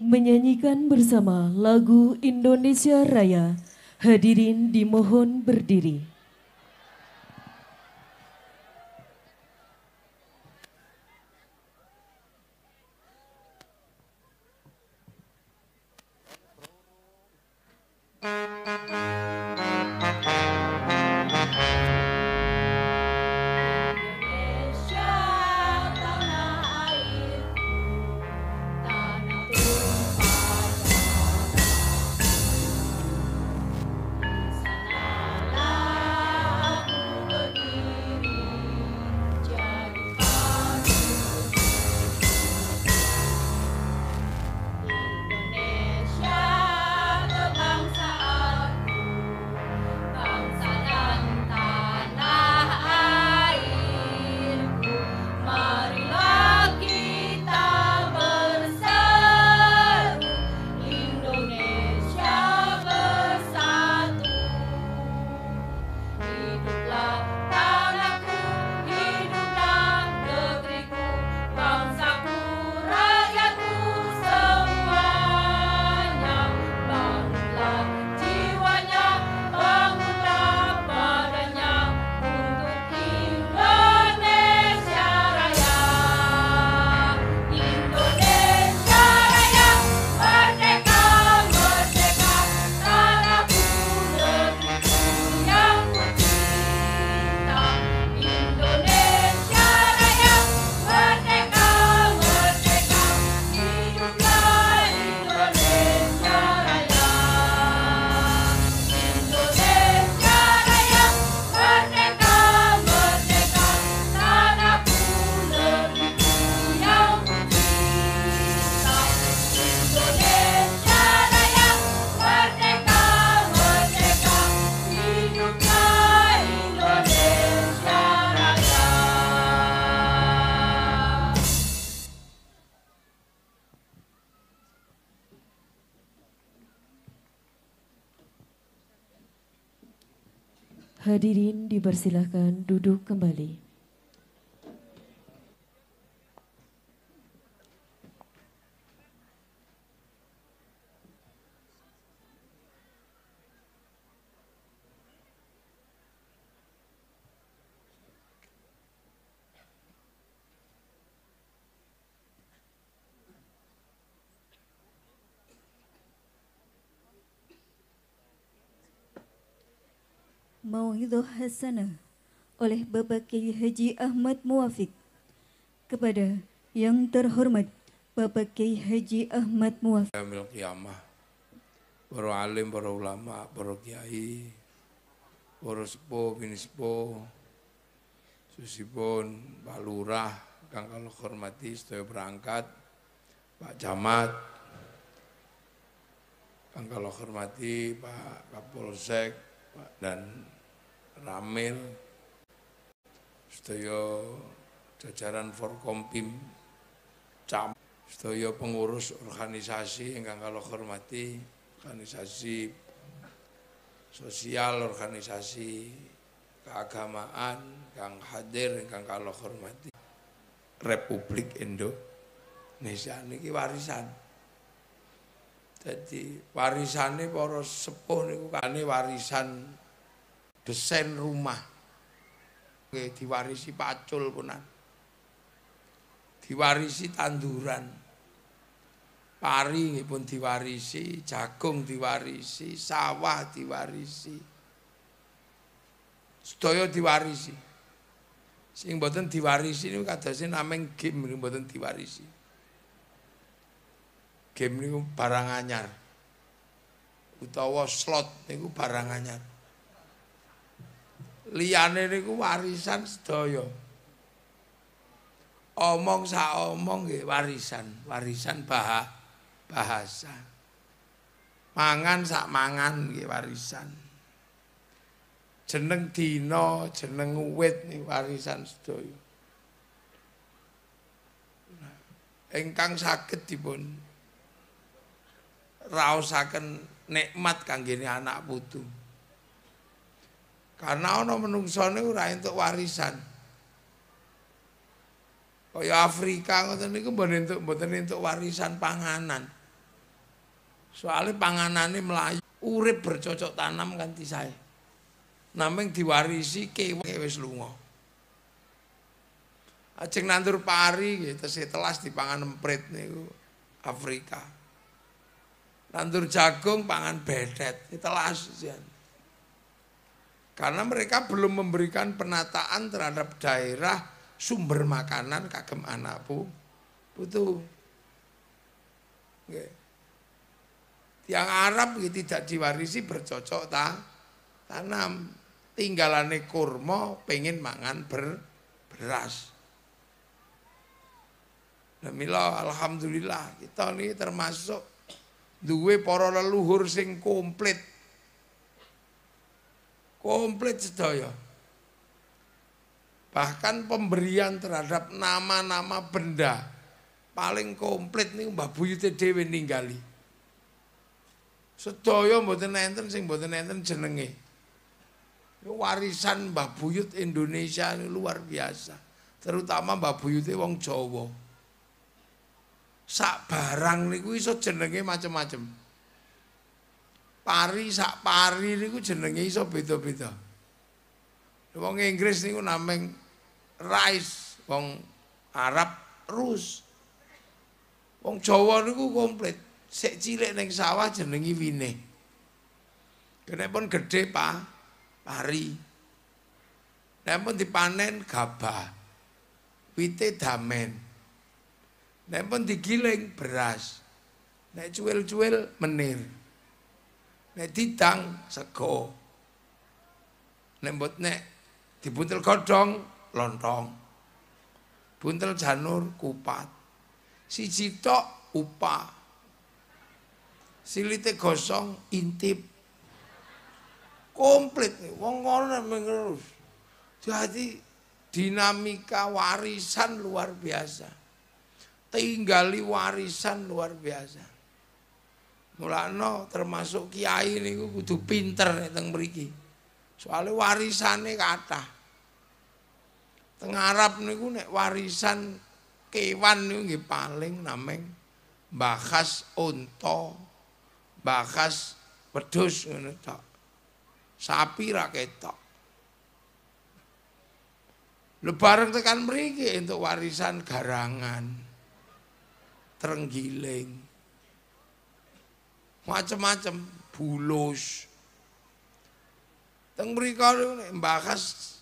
menyanyikan bersama lagu Indonesia Raya. Hadirin dimohon berdiri. Hadirin dipersilahkan duduk kembali. Mau'idhah Hasanah oleh Bapak Kiai Haji Ahmad Muwafiq kepada yang terhormat Bapak Kiai Haji Ahmad Muwafiq. Kiamah, para alim, para ulama, para kiai, para sepuh, bini sepuh, susipun Pak Lurah, kang kula hormati sedaya berangkat, Pak Camat, kang kula hormati Pak Kapolsek, Pak dan Ramil, sedaya jajaran Forkompim, Cam, sedaya pengurus organisasi ingkang kula hormati, organisasi sosial, organisasi keagamaan kang hadir ingkang kula hormati. Republik Indonesia niki warisan. Jadi warisane para sepuh niku kane warisan desain rumah. Nggih diwarisi pacul punan. Diwarisi tanduran. Pari nggih pun diwarisi, jagung diwarisi, sawah diwarisi. Sedaya diwarisi. Sing mboten diwarisi niku kadose namung game niku mboten diwarisi. Game niku barang anyar. Utawa slot niku barang anyar. Liyane niku warisan sedaya. Omong sak omong nggih warisan, warisan bahasa. Mangan sak mangan nggih warisan. Jeneng dina, jeneng uwit niku warisan sedaya. Ingkang saged dipun raosaken nikmat kanggene anak putu. Karena ana menungso niku ora entuk warisan. Kaya Afrika ngoten niku mboten entuk warisan panganan. Soalnya panganane melayu, urip bercocok tanam kanthi sae. Nameng diwarisi kewe wis lunga. Ajeng nandur pari nggih tesih telas dipangan emprit niku Afrika. Nandur jagung pangan bedet, telas sian. Karena mereka belum memberikan penataan terhadap daerah sumber makanan kagem anak putu. Nggih. Tiang Arab tidak diwarisi bercocok tanam. Tinggalane kurma pengen mangan beras. Nah mila alhamdulillah kita ini termasuk duwe para leluhur sing komplit. Komplit sedaya. Bahkan pemberian terhadap nama-nama benda paling komplit niku Mbah Buyute dhewe ninggali. Sedaya mboten enten sing mboten enten jenenge. Warisan Mbah Buyut Indonesia ini luar biasa. Terutama Mbah Buyute wong Jawa. Sak barang niku iso jenenge macem-macem. Pari sak pari niku jenenge iso beda-beda. Wong Inggris niku nameng rice, wong Arab rus. Wong Jawa niku komplit. Sik cilik ning sawah jenenge wine. Kenepun gedhe pari. Nempun dipanen gabah. Wite damen. Nempun digiling beras. Nek cuwil-cuwil menir. Nek didang sego. Nek dibuntel godhong lontong. Buntel janur kupat. Siji tok upah. Silite gosong intip. Komplit nih, wong kono mengerus. Jadi dinamika warisan luar biasa. Tinggali warisan luar biasa. Mulane termasuk kiai niku kudu pinter nek teng mriki. Soale warisane kathah. Teng Arab niku nek warisan kewan niku nggih paling nameng mbahas unta, mbahas wedhus ngono tok. Sapi ra ketok. Lebareng tekan mriki entuk warisan garangan. Trenggiling. Macem-macem bulus. Teng mriko mbahas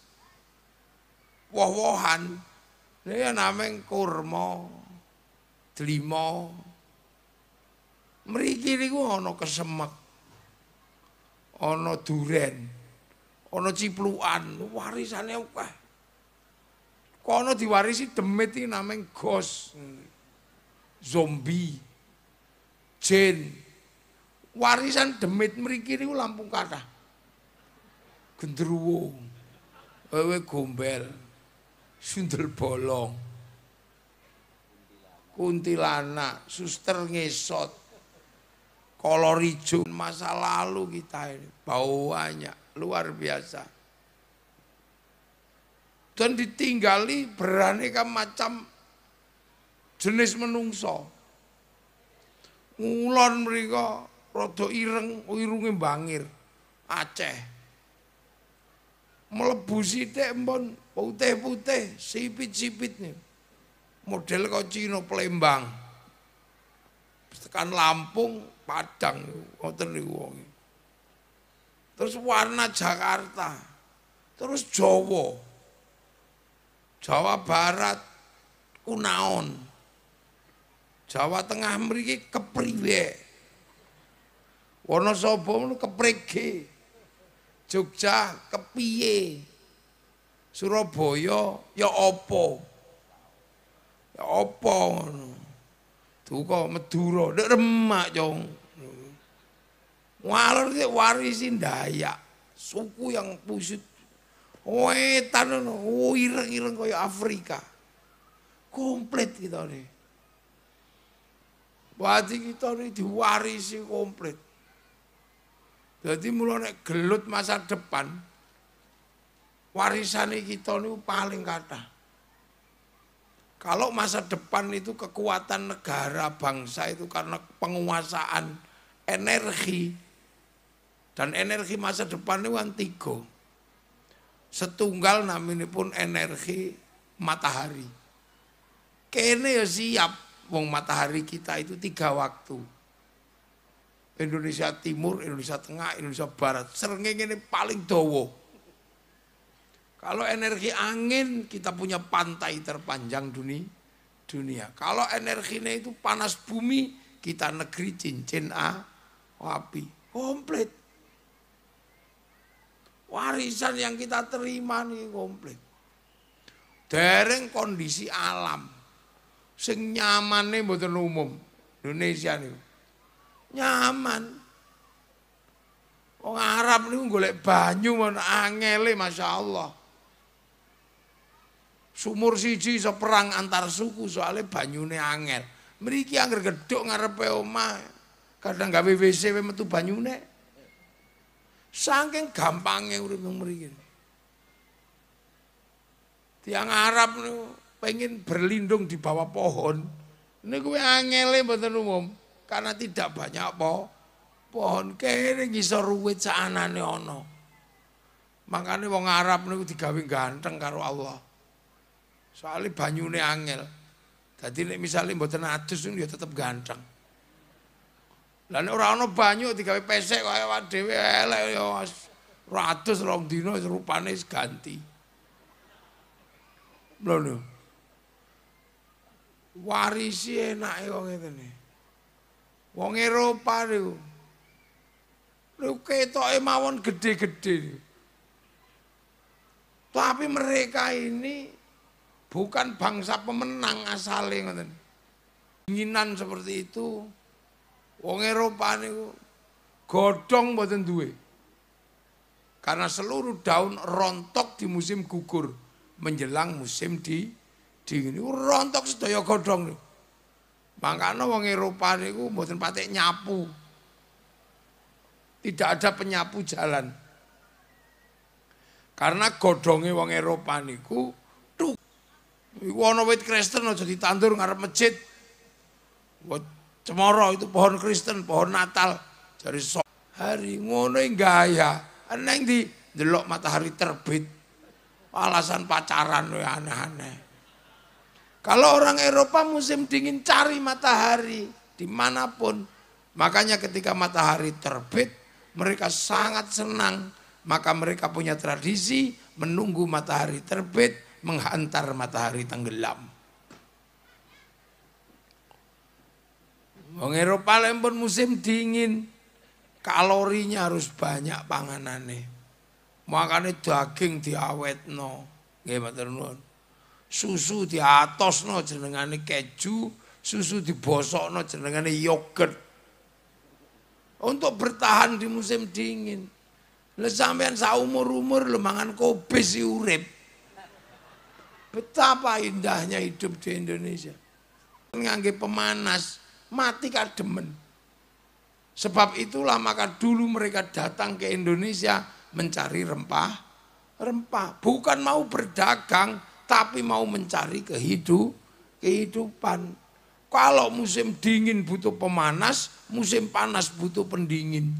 woh-wohan. Niki nameng kurma, dlima. Mriki niku ana kesemek. Ana duren, ana ciplukan, warisane akeh. Kono diwarisi demit iki nameng ghost. Zombie. Jin. Warisan demit mriki niku Lampung kathah. Gendruwo. Wewe gombel. Sundel bolong. Kuntilanak, suster ngesot. Kolor hijau, masa lalu kita ini banyak, luar biasa. Dan ditinggali beraneka macam jenis menungso. Ngulon mereka rada irunge bangir, Aceh. Mlebu sithik empun putih-putih, sipit-sipit nih. Model kaya Cina Palembang. Tekan Lampung Padang ngoten niku wong. Terus warna Jakarta. Terus Jawa. Jawa Barat kunaon. Jawa Tengah mriki kepriwe. Wonosobo keprege. Jogja kepiye. Surabaya ya apa? Ya apa ngono. Duka Madura, nek Remak jong. Walor iki warisi Dayak, suku yang pusut. Wetan ngono, ireng-ireng kaya Afrika. Komplit kita nih. Berarti kita nih diwarisi komplit. Jadi mulai nek gelut masa depan, warisan kita nih paling kathah. Kalau masa depan itu kekuatan negara bangsa itu karena penguasaan energi. Dan energi masa depan itu kan 3. Setunggal namanya pun energi matahari. Kene ya siap, wong matahari kita itu 3 waktu. Indonesia Timur, Indonesia Tengah, Indonesia Barat. Srengenge ini paling dawa. Kalau energi angin, kita punya pantai terpanjang dunia. Kalau energinya itu panas bumi, kita negeri cincin api. Komplit. Warisan yang kita terima nih komplit. Dereng kondisi alam. Sing nyamane mboten umum. Indonesia nih. Nyaman. Wong Arab niku golek banyu men angele masyaallah. Sumur siji iso perang antar suku soalnya banyune angel. Mriki angger gedhok ngarepe omah. Kadang gawe WC metu banyune. Saking gampangnya urip nang mriki. Tiang Arab niku pengen berlindung di bawah pohon. Niku angele mboten umum karena tidak banyak pohon. Kene ngisor ruwit saanane ana. Makane wong Arab niku digawe ganteng karo Allah. Soalnya banyune angel. Dadi nek misale mboten adus niku ya tetep ganteng. Lah nek ora ana banyu digawe pesek kaya awake dhewe elek ya ratus rong dina rupane wis ganti. Lho. Warisi enake wong ngene. Wong Eropa niku. Lho ketoke mawon gede-gede. Tapi mereka ini bukan bangsa pemenang asale ngoten. Dinginan seperti itu. Wong Eropa niku godhong mboten duwe. Karena seluruh daun rontok di musim gugur menjelang musim dingin. Rontok sedaya godhong niku. Makanya wong Eropa niku mboten patek nyapu. Tidak ada penyapu jalan. Karena godhonge wong Eropa niku iku ana wit Kristen aja ditandur ngarep masjid. Cemoro itu pohon Kristen, pohon Natal. Jari hari ngono gaya. Neng di delok matahari terbit. Alasan pacaran aneh-aneh. Kalau orang Eropa musim dingin cari matahari dimanapun. Makanya ketika matahari terbit mereka sangat senang. Maka mereka punya tradisi menunggu matahari terbit, menghantar matahari tenggelam. Wong Eropa lempun musim dingin, kalorinya harus banyak panganane. Makanya daging diawetno, nggih matur nuwun. Susu diatosno jenengane keju, susu dibosokno jenengane yogurt. Untuk bertahan di musim dingin. Lah sampean saumur-umur lho mangan kobe si urip. Betapa indahnya hidup di Indonesia. Ngangge pemanas. Mati kademen. Sebab itulah maka dulu mereka datang ke Indonesia mencari rempah. Bukan mau berdagang, tapi mau mencari kehidupan. Kalau musim dingin butuh pemanas, musim panas butuh pendingin.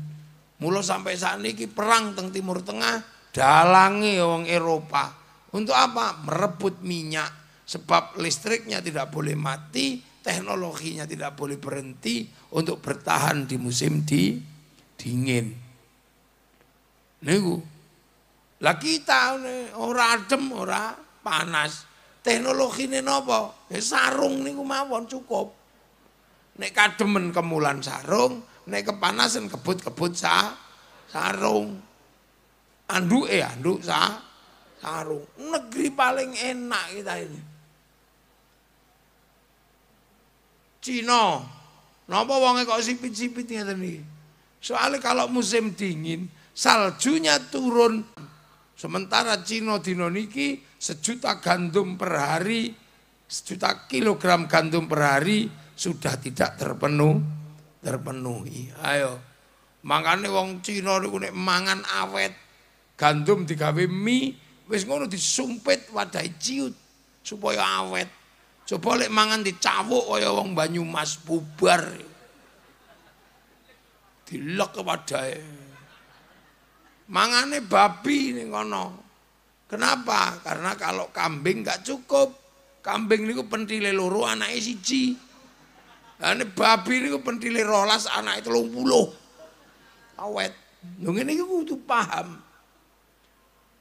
Mula sampai saat ini perang teng Timur Tengah, dalangi orang Eropa. Untuk apa? Merebut minyak. Sebab listriknya tidak boleh mati. Teknologinya tidak boleh berhenti untuk bertahan di musim dingin. Niku. Lah kita ora adem, ora panas. Teknologine napa? Ya sarung niku mawon cukup. Nek kademen kemulan sarung, nek kepanasan kebut-kebut sarung. Anduk sarung. Negeri paling enak kita ini. Cina, napa wonge kok sipit-sipit ngeten iki? Soalnya kalau musim dingin, saljunya turun. Sementara Cina dina niki 1 juta gandum per hari, 1 juta kilogram gandum per hari sudah tidak terpenuhi. Ayo. Makane wong Cina niku nek mangan awet, gandum digawe mie, wis ngono disumpit wadahi ciut supaya awet. Coba lek mangan dicawuk kaya wong Banyumas bubar. dilek kepadae. Mangane babi ning kono. Kenapa? Karena kalau kambing nggak cukup. Kambing niku pentile loro anake siji. Lah nek babi niku pentile 12 anake 30. Awet. Lho ngene iki kudu paham.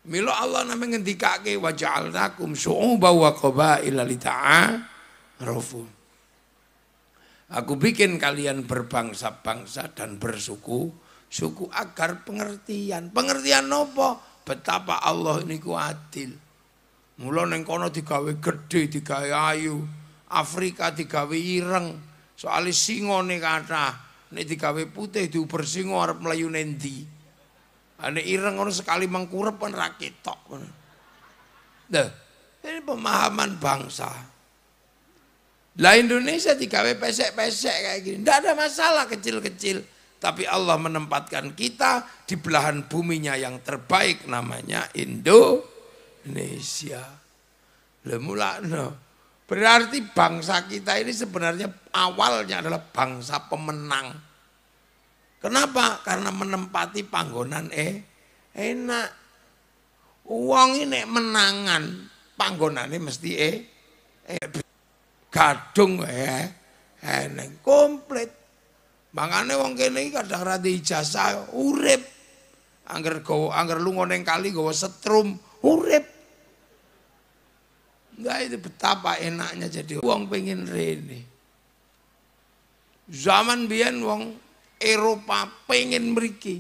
Mila Allah nami ngendikake wa ja'alnakum syu'uban wa qabaila lita'arafu. Aku bikin kalian berbangsa-bangsa dan bersuku-suku agar pengertian. Pengertian apa? Betapa Allah niku adil. Mula ning kono digawe gedhe, digawe ayu. Afrika digawe ireng. Soale singone kathah. Nek digawe putih diuber singa arep mlayu nendi. Ane ireng ngono sekali mengkurep kan ra ketok. Nah, ini pemahaman bangsa. Lah Indonesia digawe pesek-pesek kayak gini, ndak ada masalah kecil-kecil. Tapi Allah menempatkan kita di belahan buminya yang terbaik namanya Indonesia. Lemulakno. Berarti bangsa kita ini sebenarnya awalnya adalah bangsa pemenang. Kenapa? Karena menempati panggonan enak. Wong ini menangan panggonane mesti gadung eneng komplit. Makane wong kene iki kadang ra ijazah urip. Angger lunga ning kali nggawa setrum urip. Enggak, itu betapa enaknya jadi wong pengen rene. Zaman biyen wong Eropa pengen mriki.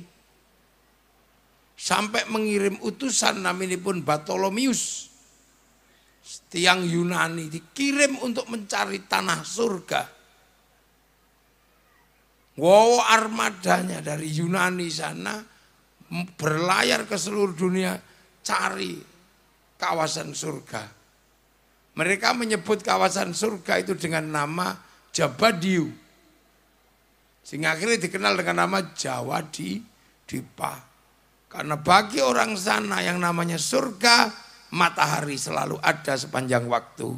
Sampai mengirim utusan naminipun Bartolomius. Tiang Yunani dikirim untuk mencari tanah surga. Wow, armadanya dari Yunani sana berlayar ke seluruh dunia cari kawasan surga. Mereka menyebut kawasan surga itu dengan nama Jabadiu. Sehingga akhirnya dikenal dengan nama Jawa Dipa. Karena bagi orang sana yang namanya surga, matahari selalu ada sepanjang waktu.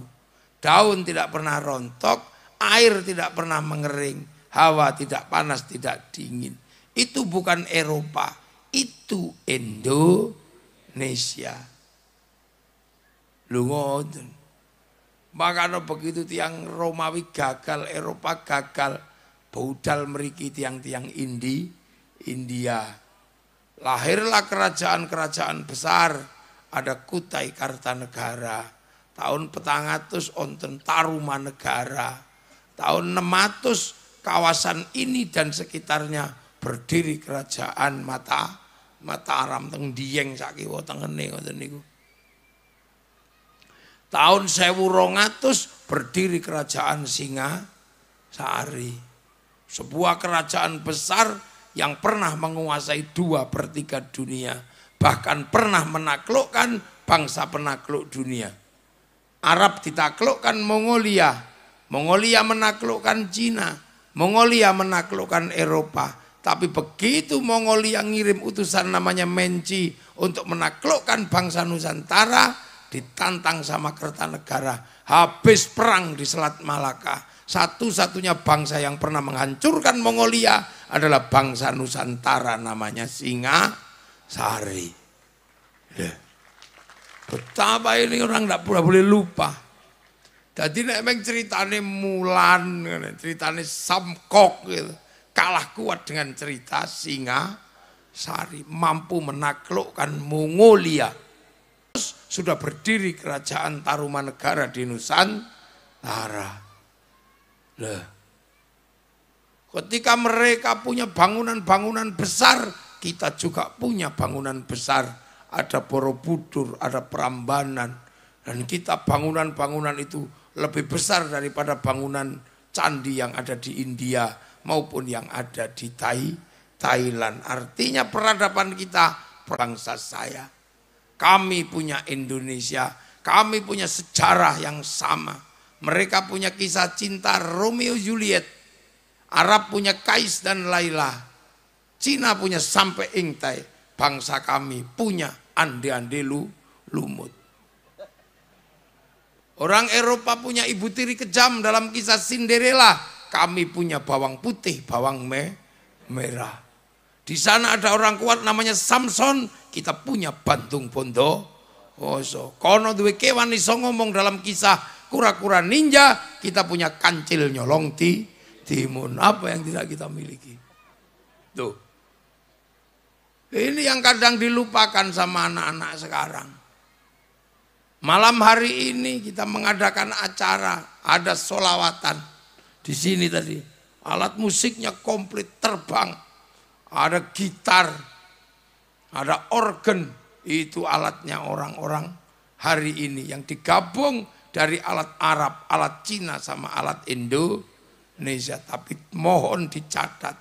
Daun tidak pernah rontok, air tidak pernah mengering, hawa tidak panas, tidak dingin. Itu bukan Eropa, itu Indonesia. Lu ngoten. Makanya begitu tiang Romawi gagal, Eropa gagal, budal meriki tiang-tiang India. Lahirlah kerajaan-kerajaan besar. Ada Kutai Kartanegara. Tahun 400 onten Tarumanegara. Tahun 600 kawasan ini dan sekitarnya berdiri kerajaan Mataram teng Dieng sakiwa tengene ngoten niku. Tahun 1200 berdiri kerajaan Singasari. Sebuah kerajaan besar yang pernah menguasai 2/3 dunia. Bahkan pernah menaklukkan bangsa penakluk dunia. Arab ditaklukkan Mongolia. Mongolia menaklukkan Cina. Mongolia menaklukkan Eropa. Tapi begitu Mongolia ngirim utusan namanya Menci untuk menaklukkan bangsa Nusantara, ditantang sama Kertanegara. Habis perang di Selat Malaka. Satu-satunya bangsa yang pernah menghancurkan Mongolia adalah bangsa Nusantara namanya Singasari. Betapa ini orang tidak boleh lupa. Jadi memang ceritane Mulan, ceritane Samkok gitu, kalah kuat dengan cerita Singasari, mampu menaklukkan Mongolia. Terus sudah berdiri kerajaan Tarumanegara di Nusantara. Loh. Ketika mereka punya bangunan-bangunan besar, kita juga punya bangunan besar. Ada Borobudur, ada Prambanan. Dan kita bangunan-bangunan itu lebih besar daripada bangunan candi yang ada di India maupun yang ada di Thailand. Artinya peradaban kita, bangsa saya. Kami punya Indonesia, kami punya sejarah yang sama. Mereka punya kisah cinta Romeo Juliet. Arab punya Kais dan Laila. Cina punya Sampai Ingtai. Bangsa kami punya Ande-Ande Lumut. Orang Eropa punya ibu tiri kejam dalam kisah Cinderella. Kami punya bawang putih, bawang merah. Di sana ada orang kuat namanya Samson, kita punya Bantung Bondowoso. Kono duwe kewan iso ngomong dalam kisah kura-kura ninja, kita punya Kancil Nyolong Timun. Apa yang tidak kita miliki? Tuh. Ini yang kadang dilupakan sama anak-anak sekarang. Malam hari ini kita mengadakan acara, ada sholawatan di sini tadi. Alat musiknya komplit terbang, ada gitar, ada organ. Itu alatnya orang-orang hari ini yang digabung dari alat Arab, alat Cina sama alat Indonesia. Tapi mohon dicatat,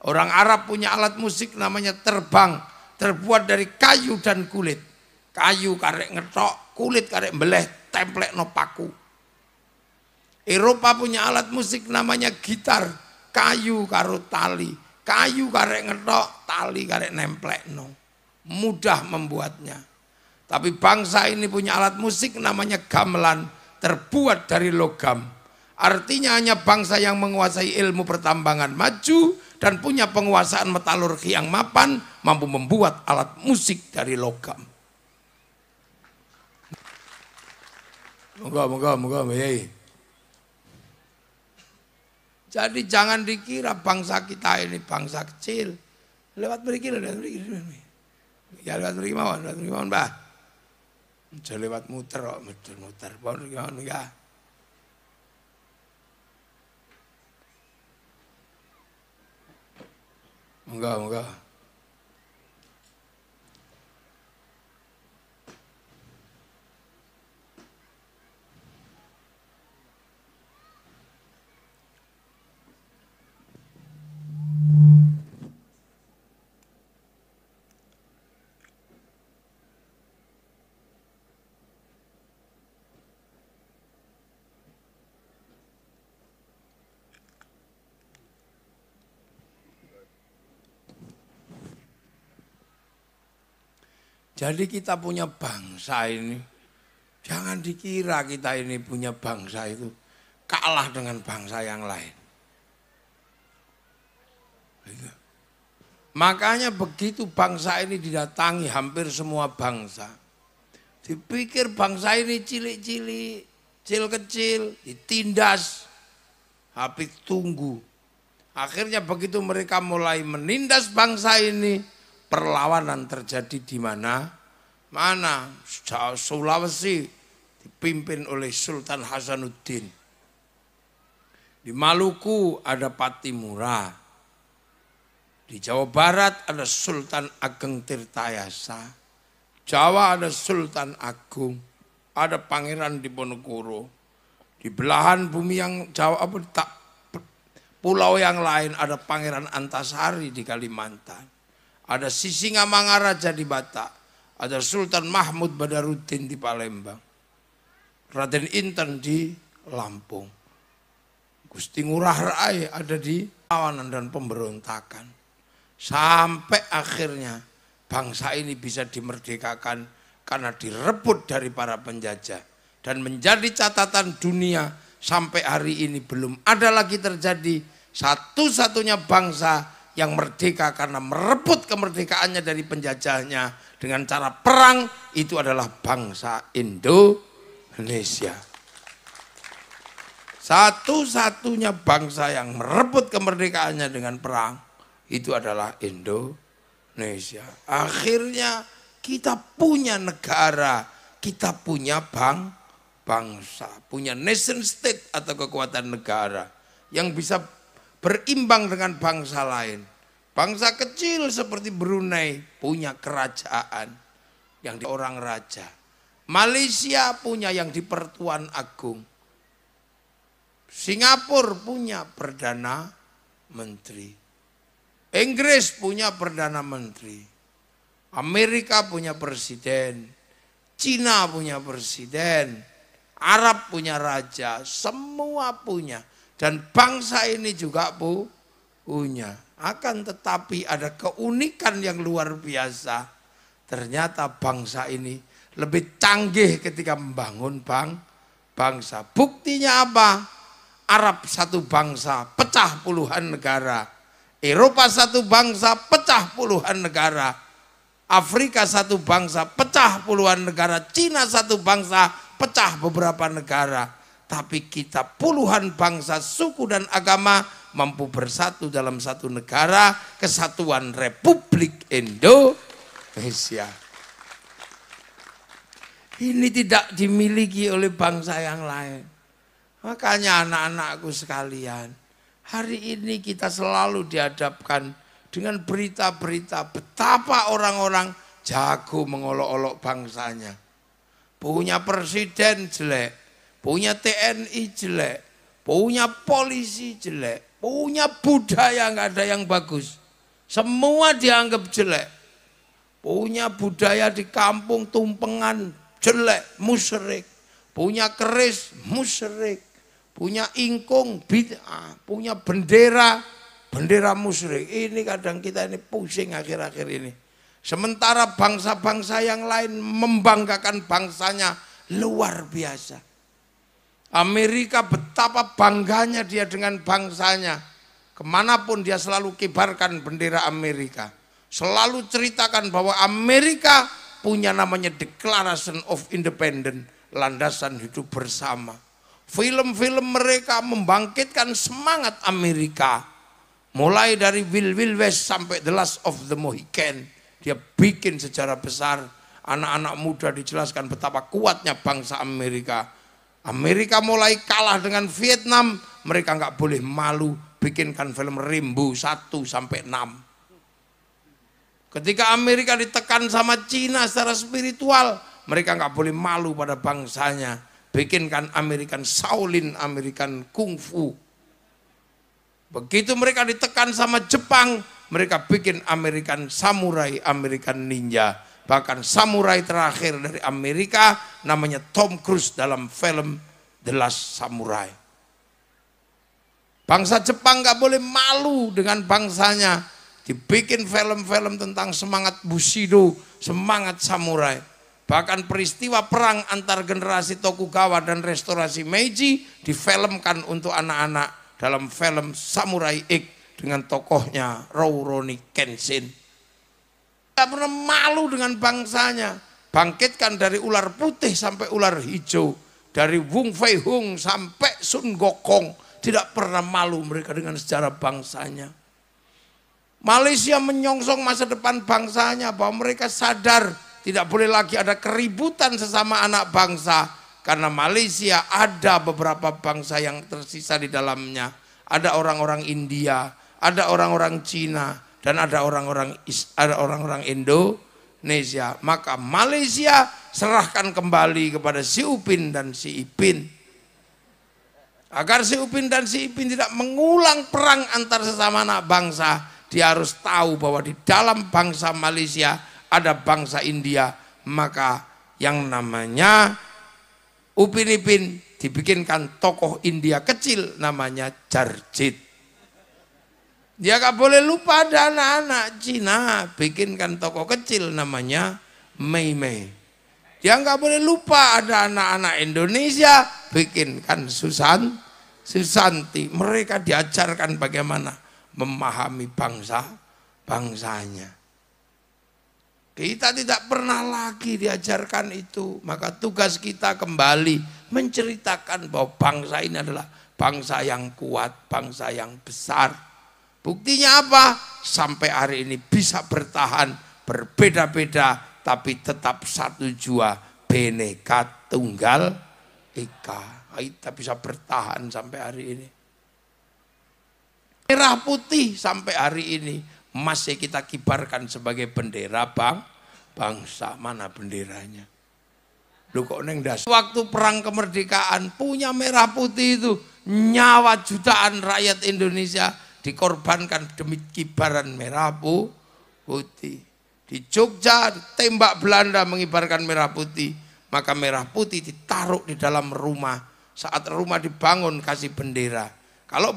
orang Arab punya alat musik namanya terbang, terbuat dari kayu dan kulit. Kayu karek ngetok, kulit karek beleh, templek no paku. Eropa punya alat musik namanya gitar, kayu karo tali, kayu karek ngetok, tali karek nemplek no. Mudah membuatnya. Tapi bangsa ini punya alat musik namanya gamelan, terbuat dari logam. Artinya hanya bangsa yang menguasai ilmu pertambangan maju dan punya penguasaan metalurgi yang mapan mampu membuat alat musik dari logam. Moga. Jadi jangan dikira bangsa kita ini bangsa kecil. Lewat mriki. Ya lewat mriki mawon, Mbah. Aja lewat muter kok, muter. Pon mriki mawon ya. Moga. Jadi kita punya bangsa ini, jangan dikira kita ini punya bangsa itu kalah dengan bangsa yang lain. Makanya begitu bangsa ini didatangi hampir semua bangsa, dipikir bangsa ini cilik-cilik, kecil-kecil, ditindas, tapi tunggu. Akhirnya begitu mereka mulai menindas bangsa ini, perlawanan terjadi di mana? Sulawesi dipimpin oleh Sultan Hasanuddin. Di Maluku ada Patimura. Di Jawa Barat ada Sultan Ageng Tirtayasa. Jawa ada Sultan Agung. Ada Pangeran Diponegoro. Di belahan bumi yang Jawa pulau yang lain ada Pangeran Antasari di Kalimantan. Ada Sisingamangaraja di Batak, ada Sultan Mahmud Badarudin di Palembang, Raden Inten di Lampung, Gusti Ngurah Rai ada di perlawanan dan pemberontakan. Sampai akhirnya bangsa ini bisa dimerdekakan karena direbut dari para penjajah. Dan menjadi catatan dunia sampai hari ini belum ada lagi terjadi satu-satunya bangsa yang merdeka karena merebut kemerdekaannya dari penjajahnya dengan cara perang, itu adalah bangsa Indonesia. Satu-satunya bangsa yang merebut kemerdekaannya dengan perang, itu adalah Indonesia. Akhirnya kita punya negara, kita punya bangsa, punya nation state atau kekuatan negara yang bisa berimbang dengan bangsa lain. Bangsa kecil seperti Brunei punya kerajaan yang di orang raja. Malaysia punya yang di Pertuan Agung. Singapura punya Perdana Menteri. Inggris punya Perdana Menteri. Amerika punya presiden. Cina punya presiden. Arab punya raja. Semua punya. Dan bangsa ini juga punya. Akan tetapi ada keunikan yang luar biasa. Ternyata bangsa ini lebih canggih ketika membangun bangsa. Buktinya apa? Arab satu bangsa, pecah puluhan negara. Eropa satu bangsa, pecah puluhan negara. Afrika satu bangsa, pecah puluhan negara. Cina satu bangsa, pecah beberapa negara. Tapi kita puluhan bangsa, suku dan agama mampu bersatu dalam satu negara, Kesatuan Republik Indonesia. Ini tidak dimiliki oleh bangsa yang lain. Makanya anak-anakku sekalian, hari ini kita selalu dihadapkan dengan berita-berita betapa orang-orang jago mengolok-olok bangsanya. Punya presiden jelek, punya TNI jelek, punya polisi jelek, punya budaya nggak ada yang bagus. Semua dianggap jelek. Punya budaya di kampung tumpengan jelek, musyrik. Punya keris, musyrik. Punya ingkung, bid'ah. Punya bendera musyrik. Ini kadang kita ini pusing akhir-akhir ini. Sementara bangsa-bangsa yang lain membanggakan bangsanya luar biasa. Amerika betapa bangganya dia dengan bangsanya. Kemanapun dia selalu kibarkan bendera Amerika. Selalu ceritakan bahwa Amerika punya namanya Declaration of Independence, landasan hidup bersama. Film-film mereka membangkitkan semangat Amerika. Mulai dari Wild Wild West sampai The Last of the Mohican. Dia bikin sejarah besar. Anak-anak muda dijelaskan betapa kuatnya bangsa Amerika. Amerika mulai kalah dengan Vietnam. Mereka nggak boleh malu bikinkan film Rambo 1 sampai 6. Ketika Amerika ditekan sama Cina secara spiritual, mereka nggak boleh malu pada bangsanya. Bikinkan American Shaolin, American Kung Fu. Begitu mereka ditekan sama Jepang, mereka bikin American Samurai, American Ninja. Bahkan samurai terakhir dari Amerika namanya Tom Cruise dalam film The Last Samurai. Bangsa Jepang nggak boleh malu dengan bangsanya. Dibikin film-film tentang semangat Bushido, semangat samurai. Bahkan peristiwa perang antar generasi Tokugawa dan restorasi Meiji difilmkan untuk anak-anak dalam film Samurai X dengan tokohnya Rurouni Kenshin. Tidak pernah malu dengan bangsanya. Bangkitkan dari ular putih sampai ular hijau. Dari Wung Fei Hung sampai Sun Gokong. Tidak pernah malu mereka dengan sejarah bangsanya. Malaysia menyongsong masa depan bangsanya bahwa mereka sadar tidak boleh lagi ada keributan sesama anak bangsa. Karena Malaysia ada beberapa bangsa yang tersisa di dalamnya. Ada orang-orang India, ada orang-orang Cina, dan ada orang-orang Indonesia. Maka Malaysia serahkan kembali kepada si Upin dan si Ipin. Agar si Upin dan si Ipin tidak mengulang perang antar sesama anak bangsa. Dia harus tahu bahwa di dalam bangsa Malaysia ada bangsa India. Maka yang namanya Upin Ipin dibikinkan tokoh India kecil namanya Jarjit. Dia gak boleh lupa ada anak-anak Cina, bikinkan tokoh kecil namanya Mei Mei. Dia gak boleh lupa ada anak-anak Indonesia, bikinkan Susanti. Mereka diajarkan bagaimana memahami bangsanya. Kita tidak pernah lagi diajarkan itu. Maka tugas kita kembali menceritakan bahwa bangsa ini adalah bangsa yang kuat, bangsa yang besar. Buktinya apa? Sampai hari ini bisa bertahan, berbeda-beda, tapi tetap satu jua, Bhinneka Tunggal Ika. Kita bisa bertahan sampai hari ini. Merah putih sampai hari ini masih kita kibarkan sebagai bendera bangsa. Mana benderanya? Lu kok neng das? Waktu perang kemerdekaan punya merah putih itu, nyawa jutaan rakyat Indonesia dikorbankan demi kibaran merah putih. Di Jogja tembak Belanda mengibarkan merah putih, maka merah putih ditaruh di dalam rumah. Saat rumah dibangun kasih bendera. Kalau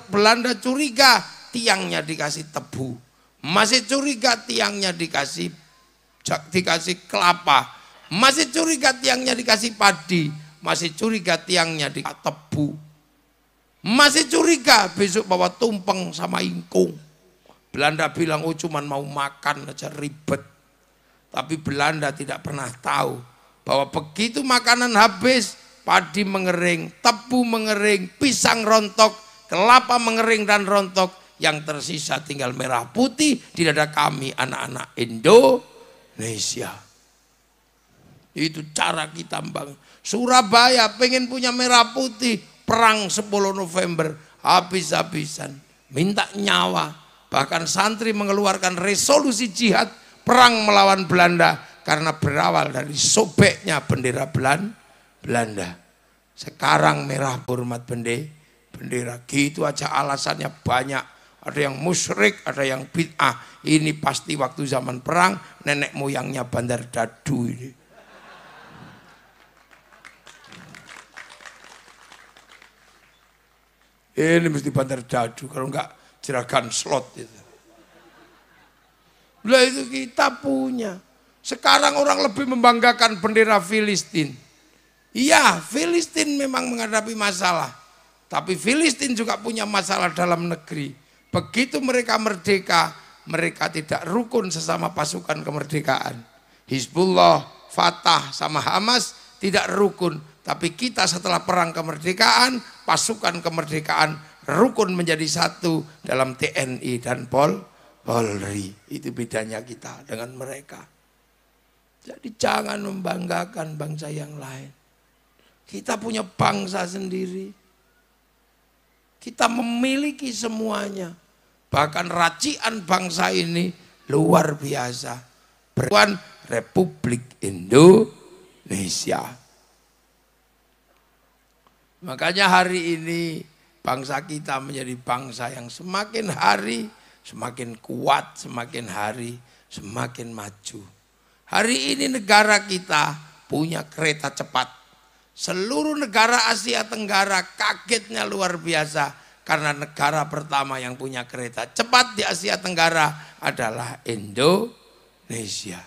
Belanda curiga, tiangnya dikasih tebu. Masih curiga, tiangnya dikasih kelapa. Masih curiga, tiangnya dikasih padi. Masih curiga, tiangnya dikasih tebu. Masih curiga, besok bawa tumpeng sama ingkung. Belanda bilang, oh cuman mau makan aja ribet. Tapi Belanda tidak pernah tahu bahwa begitu makanan habis, padi mengering, tebu mengering, pisang rontok, kelapa mengering dan rontok, yang tersisa tinggal merah putih di dada kami anak-anak Indonesia. Itu cara kita bang. Surabaya pengen punya merah putih, perang 10 November, habis-habisan, minta nyawa. Bahkan santri mengeluarkan resolusi jihad perang melawan Belanda karena berawal dari sobeknya bendera Belanda. Sekarang merah hormat bendera. Gitu aja alasannya banyak. Ada yang musyrik, ada yang bid'ah. Ini pasti waktu zaman perang nenek moyangnya Bandar Dadu ini. Ini mesti Bandar Dadu, kalau enggak Jeragan Slot itu. Lah itu kita punya. Sekarang orang lebih membanggakan bendera Filistin. Iya, Filistin memang menghadapi masalah. Tapi Filistin juga punya masalah dalam negeri. Begitu mereka merdeka, mereka tidak rukun sesama pasukan kemerdekaan. Hizbullah, Fatah sama Hamas tidak rukun. Tapi kita setelah perang kemerdekaan, pasukan kemerdekaan rukun menjadi satu dalam TNI dan Polri. Itu bedanya kita dengan mereka. Jadi jangan membanggakan bangsa yang lain. Kita punya bangsa sendiri. Kita memiliki semuanya. Bahkan racian bangsa ini luar biasa. Persatuan Republik Indonesia. Makanya hari ini bangsa kita menjadi bangsa yang semakin hari semakin kuat, semakin hari semakin maju. Hari ini negara kita punya kereta cepat. Seluruh negara Asia Tenggara kagetnya luar biasa karena negara pertama yang punya kereta cepat di Asia Tenggara adalah Indonesia.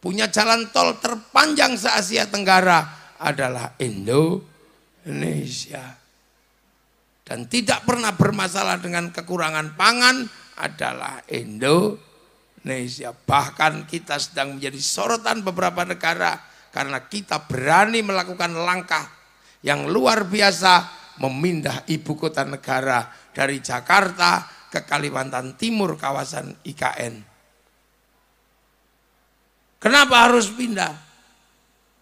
Punya jalan tol terpanjang se-Asia Tenggara adalah Indonesia. Dan tidak pernah bermasalah dengan kekurangan pangan adalah Indonesia. Bahkan kita sedang menjadi sorotan beberapa negara karena kita berani melakukan langkah yang luar biasa memindah ibu kota negara dari Jakarta ke Kalimantan Timur kawasan IKN. Kenapa harus pindah?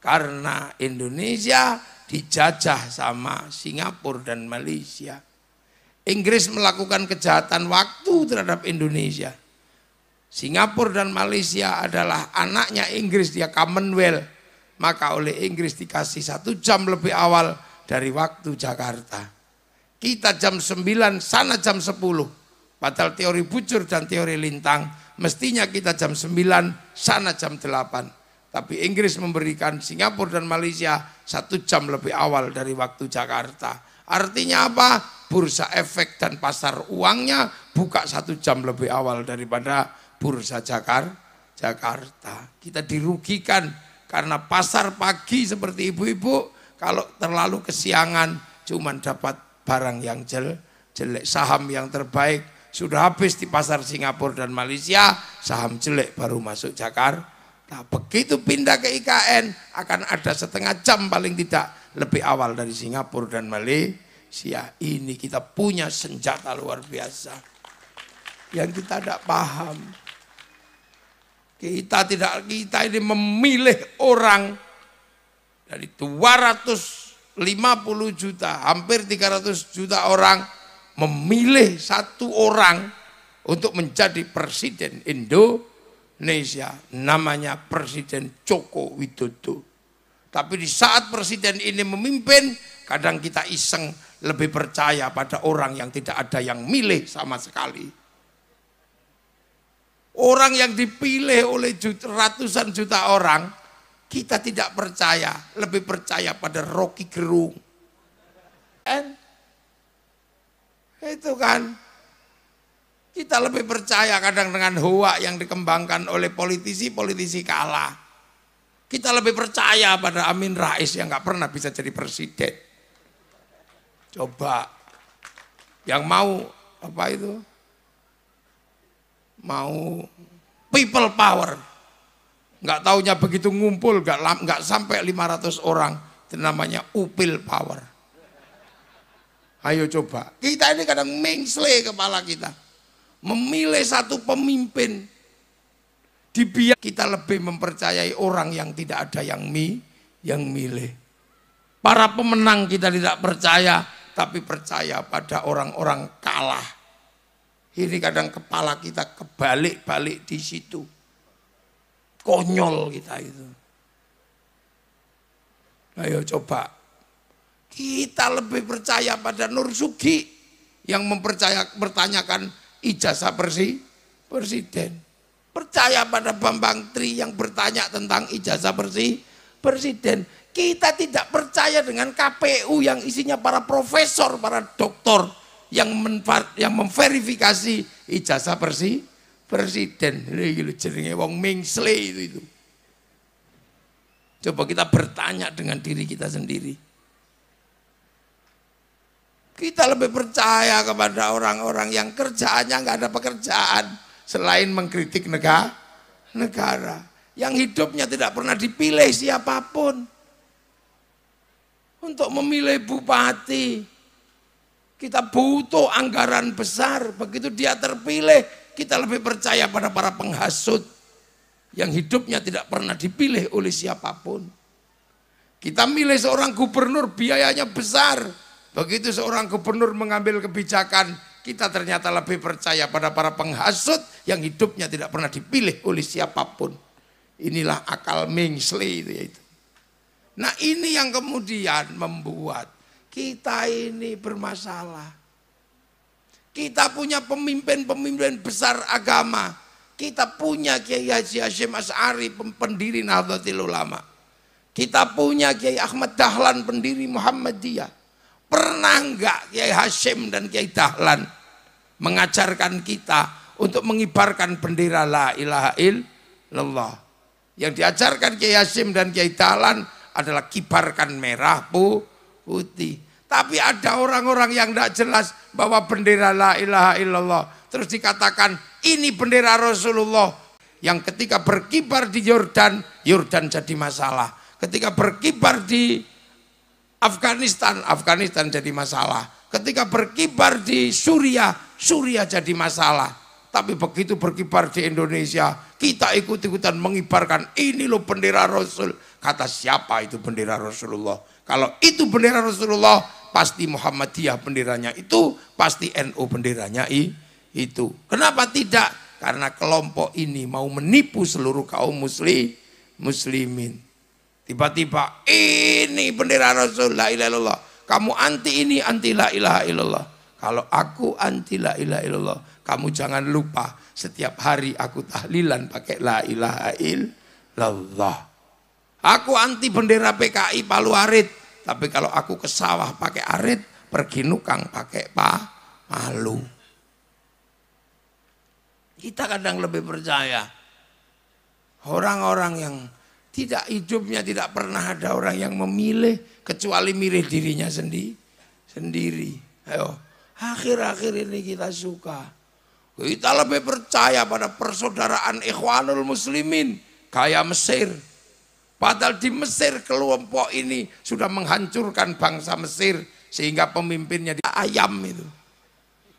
Karena Indonesia dijajah sama Singapura dan Malaysia. Inggris melakukan kejahatan waktu terhadap Indonesia. Singapura dan Malaysia adalah anaknya Inggris, dia Commonwealth. Maka oleh Inggris dikasih 1 jam lebih awal dari waktu Jakarta. Kita jam 9, sana jam 10. Padahal teori bujur dan teori lintang, mestinya kita jam 9, sana jam 8. Tapi Inggris memberikan Singapura dan Malaysia 1 jam lebih awal dari waktu Jakarta. Artinya apa? Bursa efek dan pasar uangnya buka 1 jam lebih awal daripada bursa Jakarta. Kita dirugikan karena pasar pagi seperti ibu-ibu kalau terlalu kesiangan cuman dapat barang yang jelek. Saham yang terbaik sudah habis di pasar Singapura dan Malaysia, saham jelek baru masuk Jakarta. Nah, begitu pindah ke IKN akan ada setengah jam paling tidak lebih awal dari Singapura dan Malaysia. Ini kita punya senjata luar biasa yang kita tidak paham. Kita ini memilih orang dari 250 juta, hampir 300 juta orang memilih satu orang untuk menjadi presiden Indonesia, namanya Presiden Joko Widodo. Tapi di saat presiden ini memimpin, kadang kita iseng lebih percaya pada orang yang tidak ada yang milih sama sekali. Orang yang dipilih oleh ratusan juta orang, kita tidak percaya, lebih percaya pada Rocky Gerung. Itu kan, kita lebih percaya kadang dengan hoak yang dikembangkan oleh politisi kalah. Kita lebih percaya pada Amin Rais yang gak pernah bisa jadi presiden. Coba, yang mau apa itu? mau people power. Nggak taunya begitu ngumpul, nggak sampai 500 orang, itu namanya upil power. Ayo coba, kita ini kadang mengsle kepala kita, memilih satu pemimpin, dibiar kita lebih mempercayai orang yang tidak ada yang milih. Para pemenang kita tidak percaya, tapi percaya pada orang-orang kalah. Ini kadang kepala kita kebalik-balik di situ. Konyol kita itu. Ayo coba. Kita lebih percaya pada Nur Sugi yang bertanyakan ijazah presiden. Percaya pada Bambang Tri yang bertanya tentang ijazah presiden. Kita tidak percaya dengan KPU yang isinya para profesor, para doktor yang memverifikasi ijazah presiden. Ini jenenge wong mengsle itu. Coba kita bertanya dengan diri kita sendiri. Kita lebih percaya kepada orang-orang yang kerjaannya nggak ada pekerjaan selain mengkritik negara. Yang hidupnya tidak pernah dipilih siapapun. Untuk memilih bupati, kita butuh anggaran besar. Begitu dia terpilih, kita lebih percaya pada para penghasut yang hidupnya tidak pernah dipilih oleh siapapun. Kita milih seorang gubernur, biayanya besar. Begitu seorang gubernur mengambil kebijakan, kita ternyata lebih percaya pada para penghasut yang hidupnya tidak pernah dipilih oleh siapapun. Inilah akal mengsle itu. Nah ini yang kemudian membuat kita ini bermasalah. Kita punya pemimpin-pemimpin besar agama. Kita punya Kiai Haji Hasyim Asy'ari, pendiri Nahdlatul Ulama. Kita punya Kiai Ahmad Dahlan, pendiri Muhammadiyah. Pernah enggak Kiai Hasyim dan Kiai Dahlan mengajarkan kita untuk mengibarkan bendera la ilaha illallah? Yang diajarkan Kiai Hasyim dan Kiai Dahlan adalah kibarkan merah putih. Tapi ada orang-orang yang tidak jelas bahwa bendera la ilaha illallah. Terus dikatakan ini bendera Rasulullah. Yang ketika berkibar di Yordan jadi masalah. Ketika berkibar di Afghanistan jadi masalah. Ketika berkibar di Suriah jadi masalah. Tapi begitu berkibar di Indonesia, kita ikut-ikutan mengibarkan ini loh bendera Rasul. Kata siapa itu bendera Rasulullah? Kalau itu bendera Rasulullah, pasti Muhammadiyah benderanya itu, pasti NU benderanya itu. Kenapa tidak? Karena kelompok ini mau menipu seluruh kaum muslimin. Tiba-tiba ini bendera Rasul, la ilaha illallah. Kamu anti ini, anti la ilaha illallah. Kalau aku anti la ilaha illallah, kamu jangan lupa setiap hari aku tahlilan pakai la ilaha illallah. Aku anti bendera PKI Palu Arit, tapi kalau aku ke sawah pakai arit, pergi nukang pakai palu. Kita kadang lebih percaya orang-orang yang tidak hidupnya tidak pernah ada orang yang memilih kecuali milih dirinya sendiri. Ayo, akhir-akhir ini kita suka. Kita lebih percaya pada persaudaraan Ikhwanul Muslimin kayak Mesir. Padahal di Mesir kelompok ini sudah menghancurkan bangsa Mesir sehingga pemimpinnya ayam itu.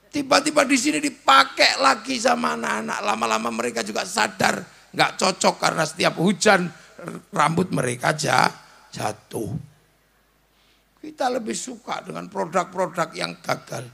Tiba-tiba di sini dipakai lagi sama anak-anak. Lama-lama mereka juga sadar nggak cocok karena setiap hujan rambut mereka jatuh. Kita lebih suka dengan produk-produk yang gagal.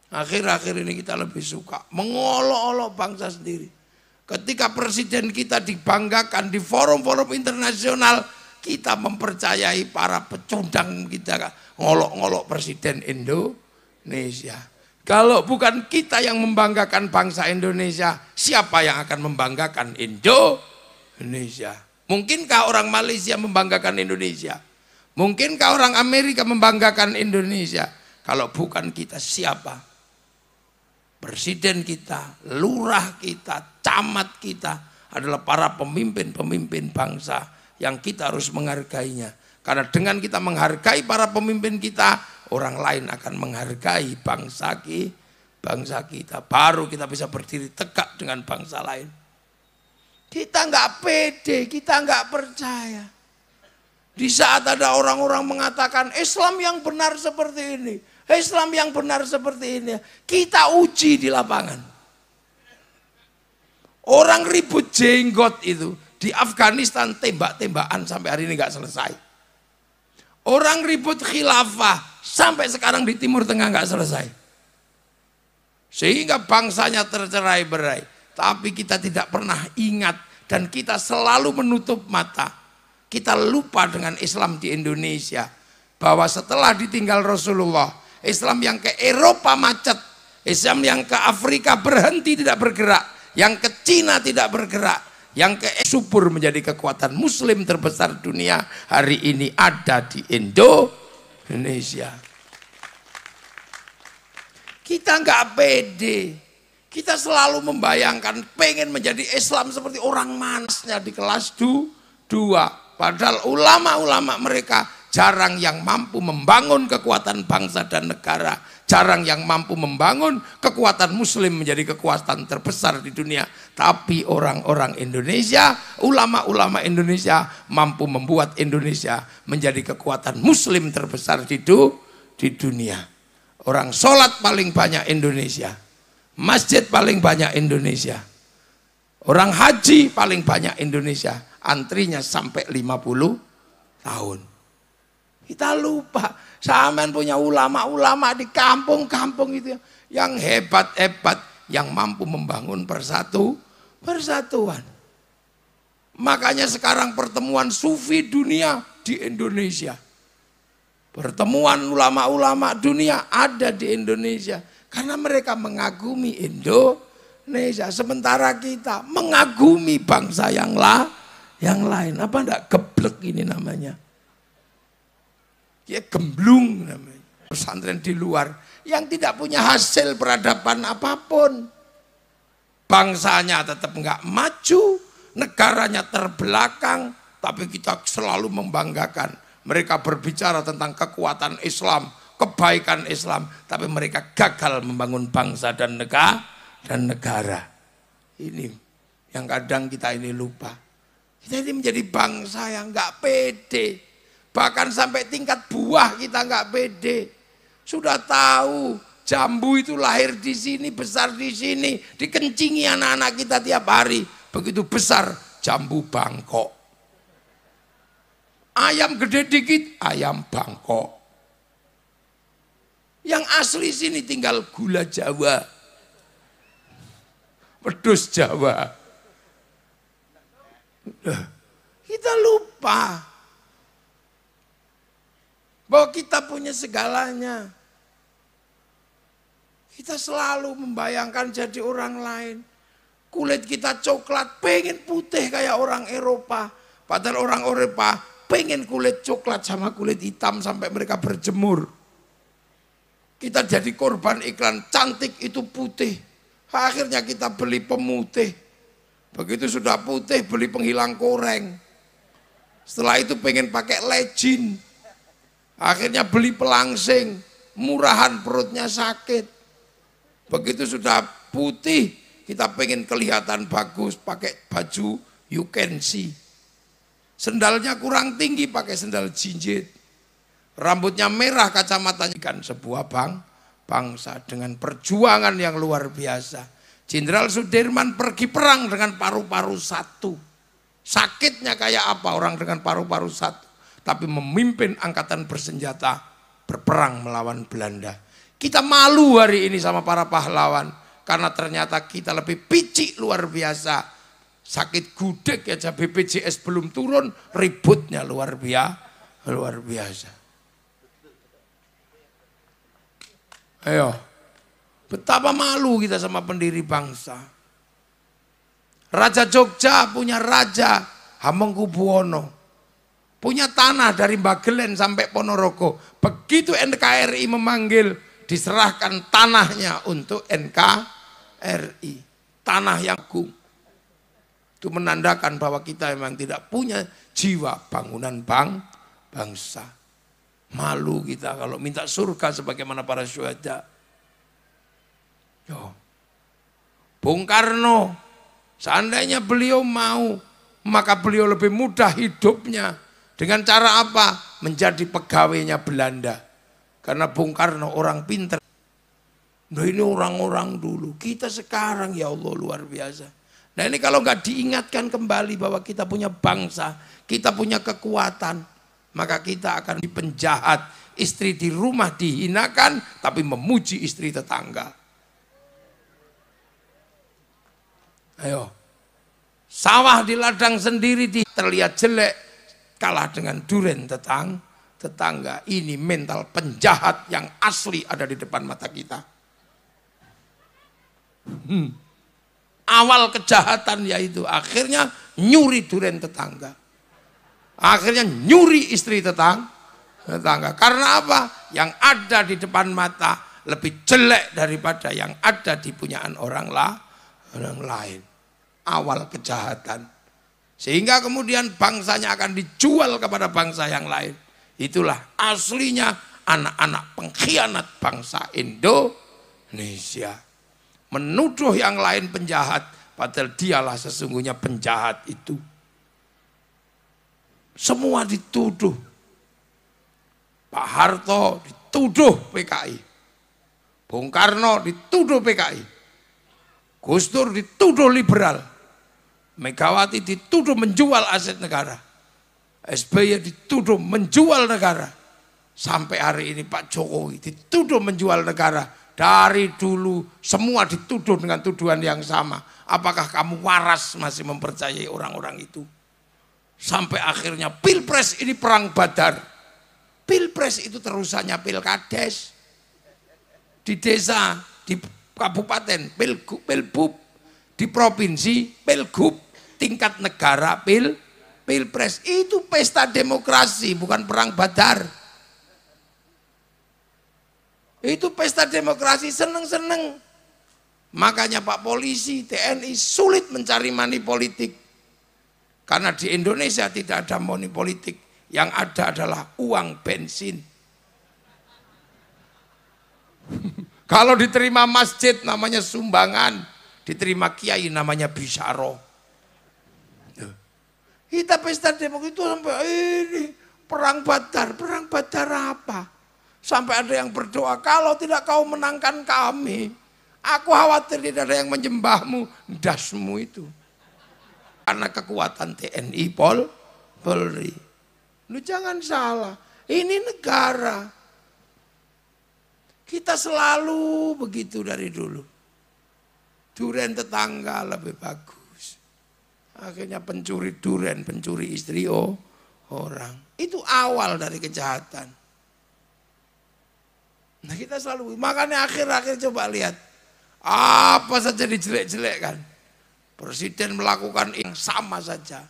Akhir-akhir ini kita lebih suka mengolok-olok bangsa sendiri. Ketika presiden kita dibanggakan di forum-forum internasional, kita mempercayai para pecundang kita ngolok-ngolok presiden Indonesia. Kalau bukan kita yang membanggakan bangsa Indonesia, siapa yang akan membanggakan Indonesia? Mungkinkah orang Malaysia membanggakan Indonesia? Mungkinkah orang Amerika membanggakan Indonesia? Kalau bukan kita, siapa? Presiden kita, lurah kita, camat kita adalah para pemimpin-pemimpin bangsa yang kita harus menghargainya. Karena dengan kita menghargai para pemimpin kita, orang lain akan menghargai bangsa bangsa kita. Baru kita bisa berdiri tegak dengan bangsa lain. Kita nggak pede, kita nggak percaya. Di saat ada orang-orang mengatakan Islam yang benar seperti ini, Islam yang benar seperti ini, kita uji di lapangan. Orang ribut jenggot itu di Afghanistan tembak-tembakan sampai hari ini nggak selesai. Orang ribut khilafah sampai sekarang di Timur Tengah nggak selesai. Sehingga bangsanya tercerai-berai. Tapi kita tidak pernah ingat dan kita selalu menutup mata. Kita lupa dengan Islam di Indonesia. Bahwa setelah ditinggal Rasulullah, Islam yang ke Eropa macet, Islam yang ke Afrika berhenti tidak bergerak, yang ke Cina tidak bergerak, yang ke subur menjadi kekuatan Muslim terbesar dunia hari ini ada di Indonesia. Kita nggak pede, kita selalu membayangkan pengen menjadi Islam seperti orang manasnya di kelas 2. Padahal ulama-ulama mereka jarang yang mampu membangun kekuatan bangsa dan negara. Jarang yang mampu membangun kekuatan Muslim menjadi kekuatan terbesar di dunia. Tapi orang-orang Indonesia, ulama-ulama Indonesia mampu membuat Indonesia menjadi kekuatan Muslim terbesar di dunia. Orang sholat paling banyak Indonesia. Masjid paling banyak Indonesia. Orang haji paling banyak Indonesia. Antrinya sampai 50 tahun. Kita lupa. Saman punya ulama-ulama di kampung-kampung itu yang hebat-hebat, yang mampu membangun persatuan. Makanya sekarang pertemuan sufi dunia di Indonesia. Pertemuan ulama-ulama dunia ada di Indonesia. Karena mereka mengagumi Indonesia. Sementara kita mengagumi bangsa yang lain. Apa enggak geblek ini namanya? Ya gemblung namanya. Pesantren di luar yang tidak punya hasil peradaban apapun. Bangsanya tetap enggak maju, negaranya terbelakang, tapi kita selalu membanggakan. Mereka berbicara tentang kekuatan Islam, kebaikan Islam, tapi mereka gagal membangun bangsa dan negara. Ini yang kadang kita ini lupa. Kita ini menjadi bangsa yang enggak pede. Bahkan sampai tingkat buah kita nggak pede. Sudah tahu jambu itu lahir di sini, besar di sini, dikencingi anak-anak kita tiap hari. Begitu besar jambu Bangkok. Ayam gede dikit, ayam Bangkok. Yang asli sini tinggal gula Jawa, pedus Jawa. Kita lupa bahwa kita punya segalanya. Kita selalu membayangkan jadi orang lain. Kulit kita coklat, pengen putih kayak orang Eropa. Padahal orang Eropa pengen kulit coklat sama kulit hitam sampai mereka berjemur. Kita jadi korban iklan cantik itu putih. Akhirnya kita beli pemutih. Begitu sudah putih beli penghilang koreng. Setelah itu pengen pakai legin. Akhirnya beli pelangsing, murahan perutnya sakit. Begitu sudah putih, kita pengen kelihatan bagus, pakai baju you can see. Sendalnya kurang tinggi, pakai sendal jinjit. Rambutnya merah, kacamatanya kan sebuah bangsa dengan perjuangan yang luar biasa. Jenderal Sudirman pergi perang dengan paru-paru satu. Sakitnya kayak apa orang dengan paru-paru satu. Tapi memimpin angkatan bersenjata berperang melawan Belanda. Kita malu hari ini sama para pahlawan karena ternyata kita lebih picik luar biasa. Sakit gudeg aja BPJS belum turun, ributnya luar biasa. Ayo, betapa malu kita sama pendiri bangsa. Raja Jogja punya Raja Hamengkubuwono. Punya tanah dari Bagelen sampai Ponorogo. Begitu NKRI memanggil, diserahkan tanahnya untuk NKRI. Tanah yang agung. Itu menandakan bahwa kita memang tidak punya jiwa bangunan bangsa. Malu kita kalau minta surga sebagaimana para syuhada. Yo. Bung Karno, seandainya beliau mau, maka beliau lebih mudah hidupnya. Dengan cara apa? Menjadi pegawainya Belanda. Karena Bung Karno orang pintar. Nah ini orang-orang dulu. Kita sekarang ya Allah luar biasa. Nah ini kalau nggak diingatkan kembali bahwa kita punya bangsa, kita punya kekuatan, maka kita akan dipenjahat. Istri di rumah dihinakan, tapi memuji istri tetangga. Ayo. Sawah di ladang sendiri terlihat jelek, kalah dengan duren tetangga. Ini mental penjahat yang asli ada di depan mata kita. Awal kejahatan yaitu akhirnya nyuri duren tetangga. Akhirnya nyuri istri tetangga. Karena apa? Yang ada di depan mata lebih jelek daripada yang ada di punyaan orang lain. Awal kejahatan. Sehingga kemudian bangsanya akan dijual kepada bangsa yang lain. Itulah aslinya anak-anak pengkhianat bangsa Indonesia. Menuduh yang lain penjahat, padahal dialah sesungguhnya penjahat itu. Semua dituduh. Pak Harto dituduh PKI. Bung Karno dituduh PKI. Gus Dur dituduh liberal. Megawati dituduh menjual aset negara. SBY dituduh menjual negara. Sampai hari ini Pak Jokowi dituduh menjual negara. Dari dulu semua dituduh dengan tuduhan yang sama. Apakah kamu waras masih mempercayai orang-orang itu? Sampai akhirnya Pilpres ini perang badar. Pilpres itu terusannya Pilkades. Di desa, di kabupaten, Pilbub. Di provinsi, Pilgub. Tingkat negara, Pilpres. Itu pesta demokrasi, bukan perang badar. Itu pesta demokrasi, seneng-seneng. Makanya Pak Polisi, TNI sulit mencari money politik. Karena di Indonesia tidak ada money politik. Yang ada adalah uang bensin. Kalau diterima masjid namanya sumbangan. Diterima kiai namanya bisyaro. Kita pesta demokrasi itu sampai ini perang badar apa? Sampai ada yang berdoa, kalau tidak kau menangkan kami, aku khawatir tidak ada yang menyembahmu, dasmu itu. Karena kekuatan TNI Polri. Lu jangan salah, ini negara. Kita selalu begitu dari dulu. Duren tetangga lebih bagus. Akhirnya pencuri duren, pencuri istri orang. Itu awal dari kejahatan. Nah kita selalu, makanya akhir-akhir coba lihat. Apa saja dijelek-jelekkan. Presiden melakukan yang sama saja.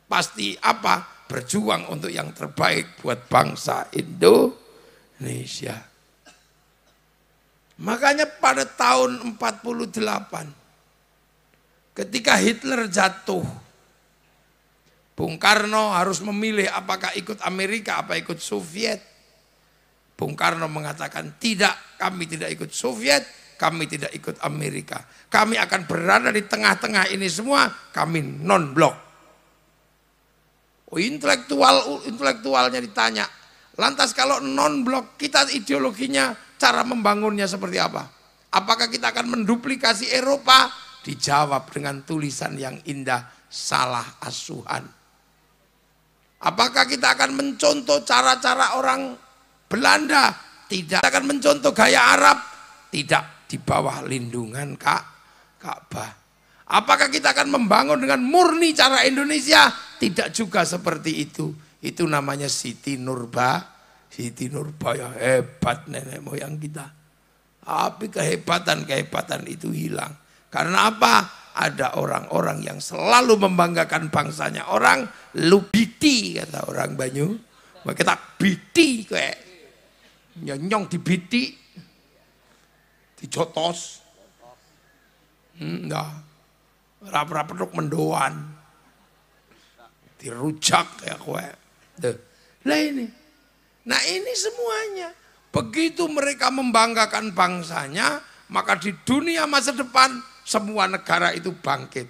Pasti apa? Berjuang untuk yang terbaik buat bangsa Indonesia. Makanya pada tahun 48. Ketika Hitler jatuh, Bung Karno harus memilih apakah ikut Amerika, apa ikut Soviet. Bung Karno mengatakan, tidak, kami tidak ikut Soviet, kami tidak ikut Amerika. Kami akan berada di tengah-tengah ini semua, kami non-blok. Oh, intelektualnya ditanya, lantas kalau non-blok, kita ideologinya, cara membangunnya seperti apa? Apakah kita akan menduplikasi Eropa? Dijawab dengan tulisan yang indah, salah asuhan. Apakah kita akan mencontoh cara-cara orang Belanda? Tidak. Kita akan mencontoh gaya Arab? Tidak. Di bawah lindungan Ka'bah. Apakah kita akan membangun dengan murni cara Indonesia? Tidak juga seperti itu. Itu namanya Siti Nurbaya. Hebat nenek moyang kita. Tapi kehebatan itu hilang. Karena apa? Ada orang-orang yang selalu membanggakan bangsanya. Orang lu biti kata orang Banyu. Kita biti kayak nyonyong di biti, dijotos. Nah, rap-rap mendoan, dirujak kayak kue. Lah ini. Nah ini semuanya. Begitu mereka membanggakan bangsanya, maka di dunia masa depan semua negara itu bangkit.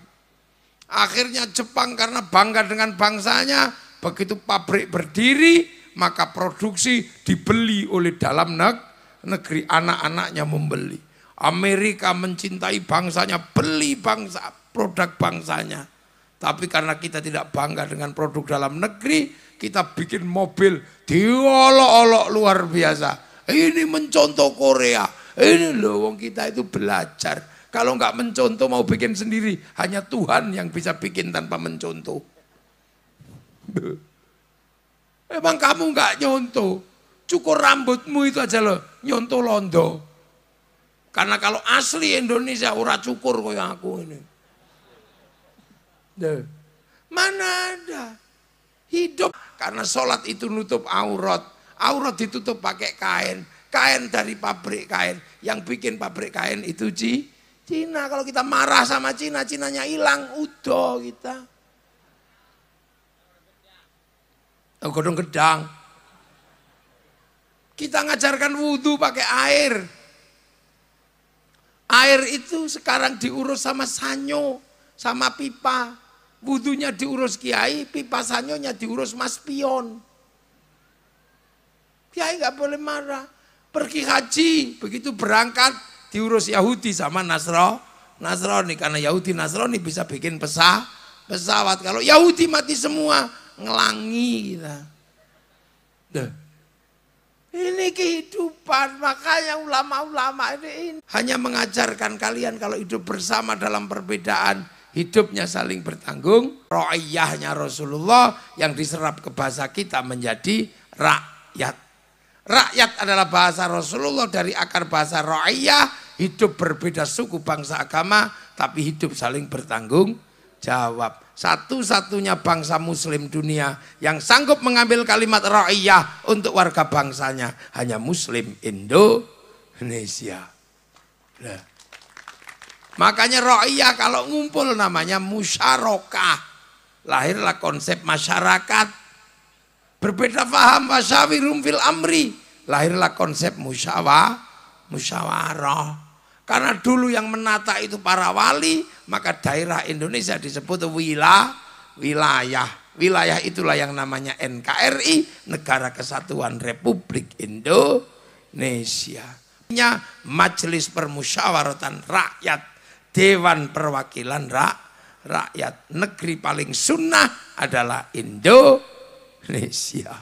Akhirnya Jepang karena bangga dengan bangsanya, begitu pabrik berdiri, maka produksi dibeli oleh dalam negeri, anak-anaknya membeli. Amerika mencintai bangsanya, beli bangsa, produk bangsanya. Tapi karena kita tidak bangga dengan produk dalam negeri, kita bikin mobil diolok-olok luar biasa. Ini mencontoh Korea. Ini loh, wong kita itu belajar. Kalau nggak mencontoh mau bikin sendiri, hanya Tuhan yang bisa bikin tanpa mencontoh. Emang kamu nggak nyontoh, cukur rambutmu itu aja loh, nyontoh londo. Karena kalau asli Indonesia ora cukur kayak aku ini. Mana ada hidup karena sholat itu nutup aurat, aurat ditutup pakai kain, kain dari pabrik kain, yang bikin pabrik kain itu Cina. Kalau kita marah sama Cina, Cinanya hilang, udah kita. Godong gedang. Kita ngajarkan wudhu pakai air. Air itu sekarang diurus sama sanyo, sama pipa. Wudhunya diurus kiai, pipa sanyonya diurus mas pion. Kiai nggak boleh marah. Pergi haji, begitu berangkat diurus Yahudi sama Nasrani. Karena Yahudi Nasrani bisa bikin pesawat. Kalau Yahudi mati semua, ngelangi kita. Ini kehidupan, makanya ulama-ulama ini hanya mengajarkan kalian kalau hidup bersama dalam perbedaan, hidupnya saling bertanggung. Ra'iyahnya Rasulullah yang diserap ke bahasa kita menjadi rakyat. Rakyat adalah bahasa Rasulullah dari akar bahasa ra'iyah, hidup berbeda suku, bangsa, agama, tapi hidup saling bertanggung jawab. Satu-satunya bangsa muslim dunia yang sanggup mengambil kalimat ra'iyah untuk warga bangsanya hanya muslim Indonesia. Nah. Makanya ra'iyah kalau ngumpul namanya musyarakah. Lahirlah konsep masyarakat. Berbeda paham wasyawirum fil amri. Lahirlah konsep musyawarah. Karena dulu yang menata itu para wali, maka daerah Indonesia disebut wilayah. Wilayah itulah yang namanya NKRI, Negara Kesatuan Republik Indonesia. Majelis Permusyawaratan Rakyat, Dewan Perwakilan Rakyat. Negeri paling sunnah adalah Indonesia.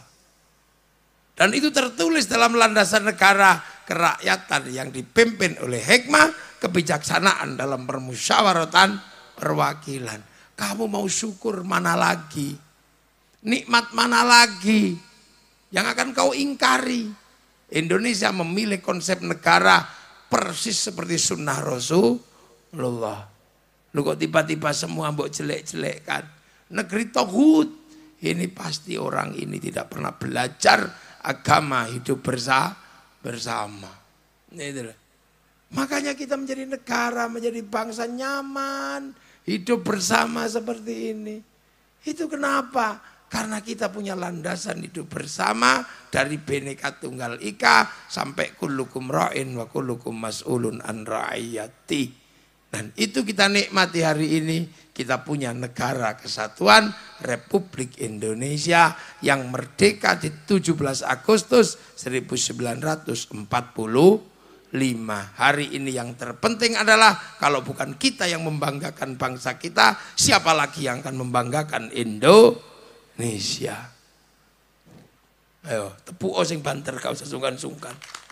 Dan itu tertulis dalam landasan negara kerakyatan yang dipimpin oleh hikmah, kebijaksanaan dalam permusyawaratan perwakilan. Kamu mau syukur mana lagi? Nikmat mana lagi yang akan kau ingkari? Indonesia memilih konsep negara persis seperti sunnah Rasulullah. Lu kok tiba-tiba semua mbok jelek-jelekkan? Negeri tauhid. Ini pasti orang ini tidak pernah belajar agama, hidup bersama. Makanya kita menjadi negara, menjadi bangsa nyaman, hidup bersama seperti ini. Itu kenapa? Karena kita punya landasan hidup bersama dari Bhinneka Tunggal Ika sampai kullukum ra'in wa kullukum mas'ulun an ra'iyati. Dan itu kita nikmati hari ini. Kita punya negara kesatuan Republik Indonesia yang merdeka di 17 Agustus 1945. Hari ini yang terpenting adalah kalau bukan kita yang membanggakan bangsa kita, siapa lagi yang akan membanggakan Indonesia? Ayo, tepuk sing banter, gak usah sungkan-sungkan.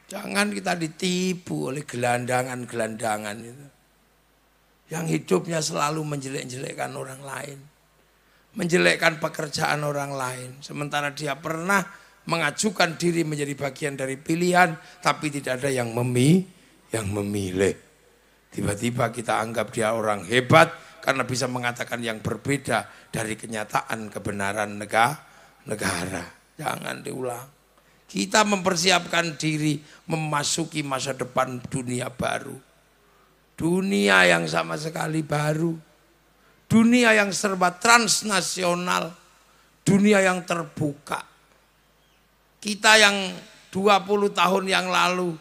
Jangan kita ditipu oleh gelandangan-gelandangan itu. Yang hidupnya selalu menjelek-jelekkan orang lain. Menjelekkan pekerjaan orang lain. Sementara dia pernah mengajukan diri menjadi bagian dari pilihan, tapi tidak ada yang memilih. Tiba-tiba kita anggap dia orang hebat karena bisa mengatakan yang berbeda dari kenyataan kebenaran negara. Jangan diulang. Kita mempersiapkan diri memasuki masa depan dunia baru. Dunia yang sama sekali baru. Dunia yang serba transnasional. Dunia yang terbuka. Kita yang 20 tahun yang lalu,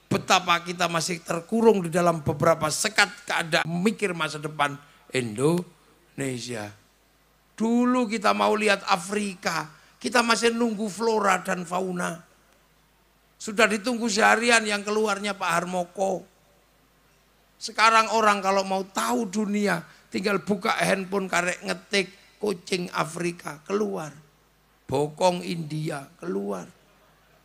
betapa kita masih terkurung di dalam beberapa sekat keadaan mikir masa depan Indonesia. Dulu kita mau lihat Afrika, kita masih nunggu flora dan fauna. Sudah ditunggu seharian yang keluarnya Pak Harmoko. Sekarang orang kalau mau tahu dunia, tinggal buka handphone karek ngetik kucing Afrika, keluar. Bokong India, keluar.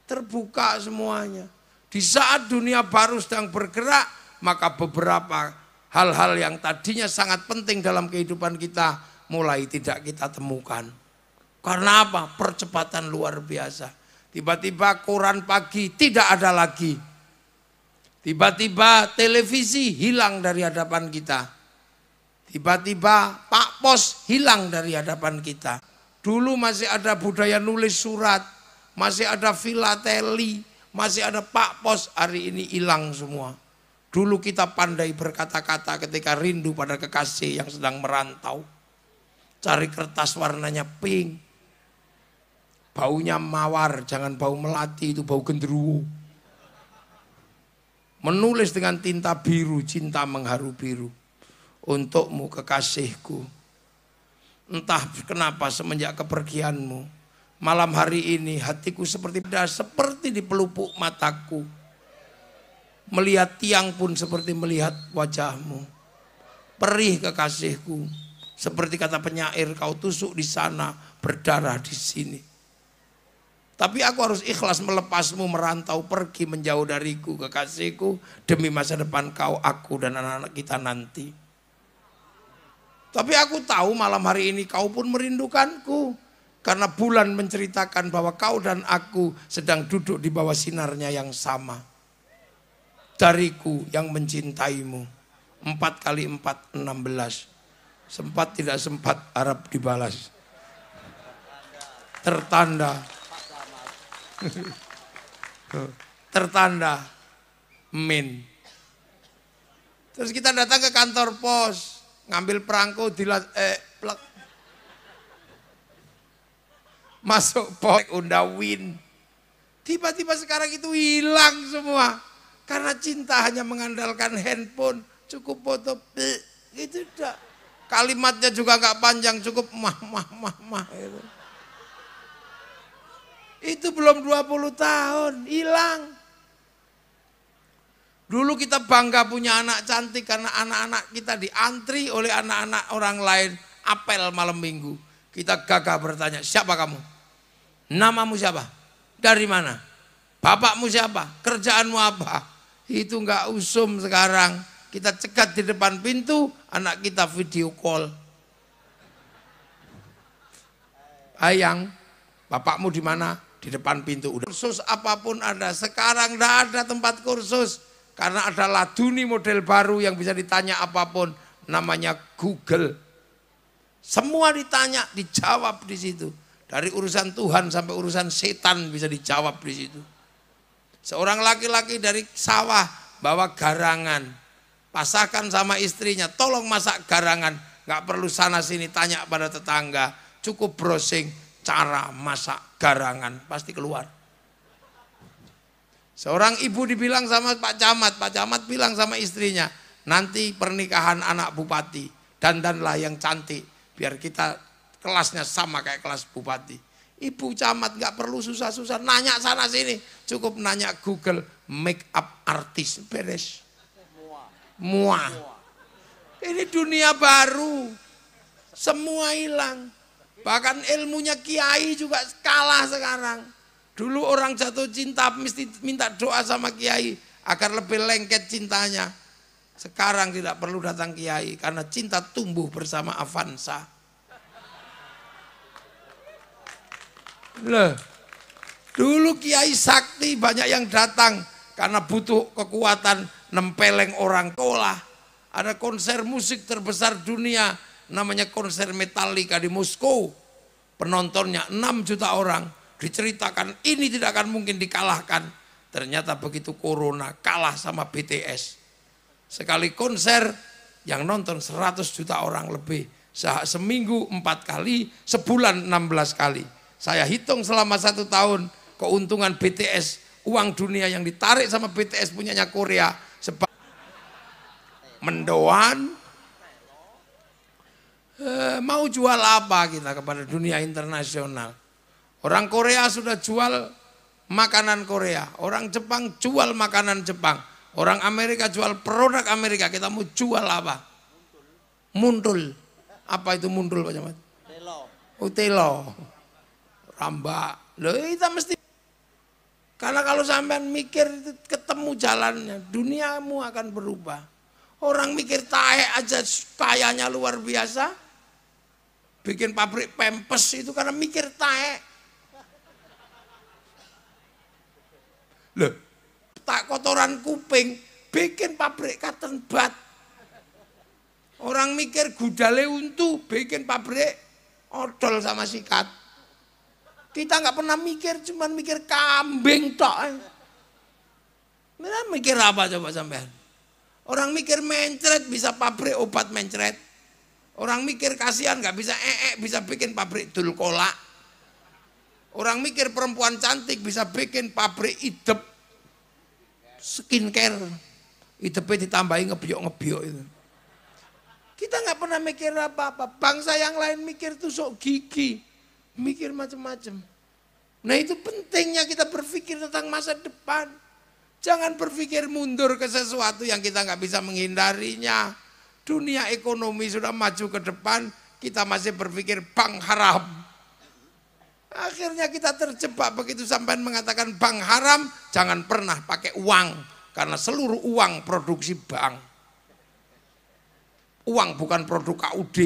Terbuka semuanya. Di saat dunia baru sedang bergerak, maka beberapa hal-hal yang tadinya sangat penting dalam kehidupan kita mulai tidak kita temukan. Karena apa? Percepatan luar biasa. Tiba-tiba koran pagi tidak ada lagi. Tiba-tiba televisi hilang dari hadapan kita. Tiba-tiba Pak Pos hilang dari hadapan kita. Dulu masih ada budaya nulis surat, masih ada filateli, masih ada Pak Pos, hari ini hilang semua. Dulu kita pandai berkata-kata ketika rindu pada kekasih yang sedang merantau. Cari kertas warnanya pink. Baunya mawar, jangan bau melati, itu bau genderuwo. Menulis dengan tinta biru, cinta mengharu biru. Untukmu kekasihku. Entah kenapa semenjak kepergianmu, malam hari ini hatiku seperti di pelupuk mataku. Melihat tiang pun seperti melihat wajahmu. Perih kekasihku, seperti kata penyair, kau tusuk di sana, berdarah di sini. Tapi aku harus ikhlas melepasmu merantau pergi menjauh dariku kekasihku. Demi masa depan kau, aku dan anak-anak kita nanti. Tapi aku tahu malam hari ini kau pun merindukanku. Karena bulan menceritakan bahwa kau dan aku sedang duduk di bawah sinarnya yang sama. Dariku yang mencintaimu. 4 kali 4, 16. Sempat tidak sempat harap dibalas. Tertanda. Tertanda min. Terus kita datang ke kantor pos, ngambil perangko plek. Masuk pos undawin. Tiba-tiba sekarang itu hilang semua. Karena cinta hanya mengandalkan handphone, cukup foto itu dah. Kalimatnya juga nggak panjang, cukup mah gitu. Itu belum 20 tahun, hilang. Dulu kita bangga punya anak cantik karena anak-anak kita diantri oleh anak-anak orang lain apel malam minggu. Kita gagah bertanya, siapa kamu? Namamu siapa? Dari mana? Bapakmu siapa? Kerjaanmu apa? Itu enggak usum sekarang. Kita cegat di depan pintu, anak kita video call. Ayang, bapakmu di mana? Di depan pintu. Udah. Kursus apapun ada. Sekarang enggak ada tempat kursus. Karena ada laduni model baru yang bisa ditanya apapun. Namanya Google. Semua ditanya, dijawab di situ. Dari urusan Tuhan sampai urusan setan bisa dijawab di situ. Seorang laki-laki dari sawah bawa garangan. Pasahkan sama istrinya, tolong masak garangan. Nggak perlu sana sini tanya pada tetangga. Cukup browsing cara masak garangan, pasti keluar. Seorang ibu dibilang sama Pak Camat bilang sama istrinya, nanti pernikahan anak bupati, dandanlah yang cantik, biar kita kelasnya sama kayak kelas bupati. Ibu camat nggak perlu susah-susah, nanya sana sini, cukup nanya Google, make up artis, beres. Muah. Ini dunia baru, semua hilang. Bahkan ilmunya kiai juga kalah sekarang. Dulu orang jatuh cinta mesti minta doa sama kiai agar lebih lengket cintanya. Sekarang tidak perlu datang kiai karena cinta tumbuh bersama Avanza. Loh, dulu kiai sakti banyak yang datang karena butuh kekuatan nempeleng orang tolah. Ada konser musik terbesar dunia namanya konser Metallica di Moskow. Penontonnya 6 juta orang. Diceritakan ini tidak akan mungkin dikalahkan. Ternyata begitu corona kalah sama BTS. Sekali konser yang nonton 100 juta orang lebih. Seminggu 4 kali, sebulan 16 kali. Saya hitung selama 1 tahun keuntungan BTS, uang dunia yang ditarik sama BTS punyanya Korea. Sebab mendoan, mau jual apa kita kepada dunia internasional? Orang Korea sudah jual makanan Korea, orang Jepang jual makanan Jepang, orang Amerika jual produk Amerika, kita mau jual apa? Muntul. Apa itu muntul Pak Camat? Telo. Rambak. Loh, kita mesti, karena kalau sampean mikir ketemu jalannya, duniamu akan berubah. Orang mikir tahe aja kayanya luar biasa. Bikin pabrik pempes itu karena mikir tahe. Loh, tak kotoran kuping, bikin pabrik cotton bud. Orang mikir gudale untu, bikin pabrik odol sama sikat. Kita nggak pernah mikir, cuman mikir kambing tok. Mereka mikir apa coba sampean? Orang mikir mencret bisa pabrik obat mencret. Orang mikir kasihan nggak bisa bisa bikin pabrik dul kolak. Orang mikir perempuan cantik bisa bikin pabrik idep skincare. Idepnya ditambahin ngebiok itu. Kita nggak pernah mikir apa-apa. Bangsa yang lain mikir tuh sok gigi, mikir macam-macam. Nah itu pentingnya kita berpikir tentang masa depan. Jangan berpikir mundur ke sesuatu yang kita nggak bisa menghindarinya. Dunia ekonomi sudah maju ke depan, kita masih berpikir bank haram. Akhirnya kita terjebak begitu sampai mengatakan bank haram, jangan pernah pakai uang. Karena seluruh uang produksi bank. Uang bukan produk KUD.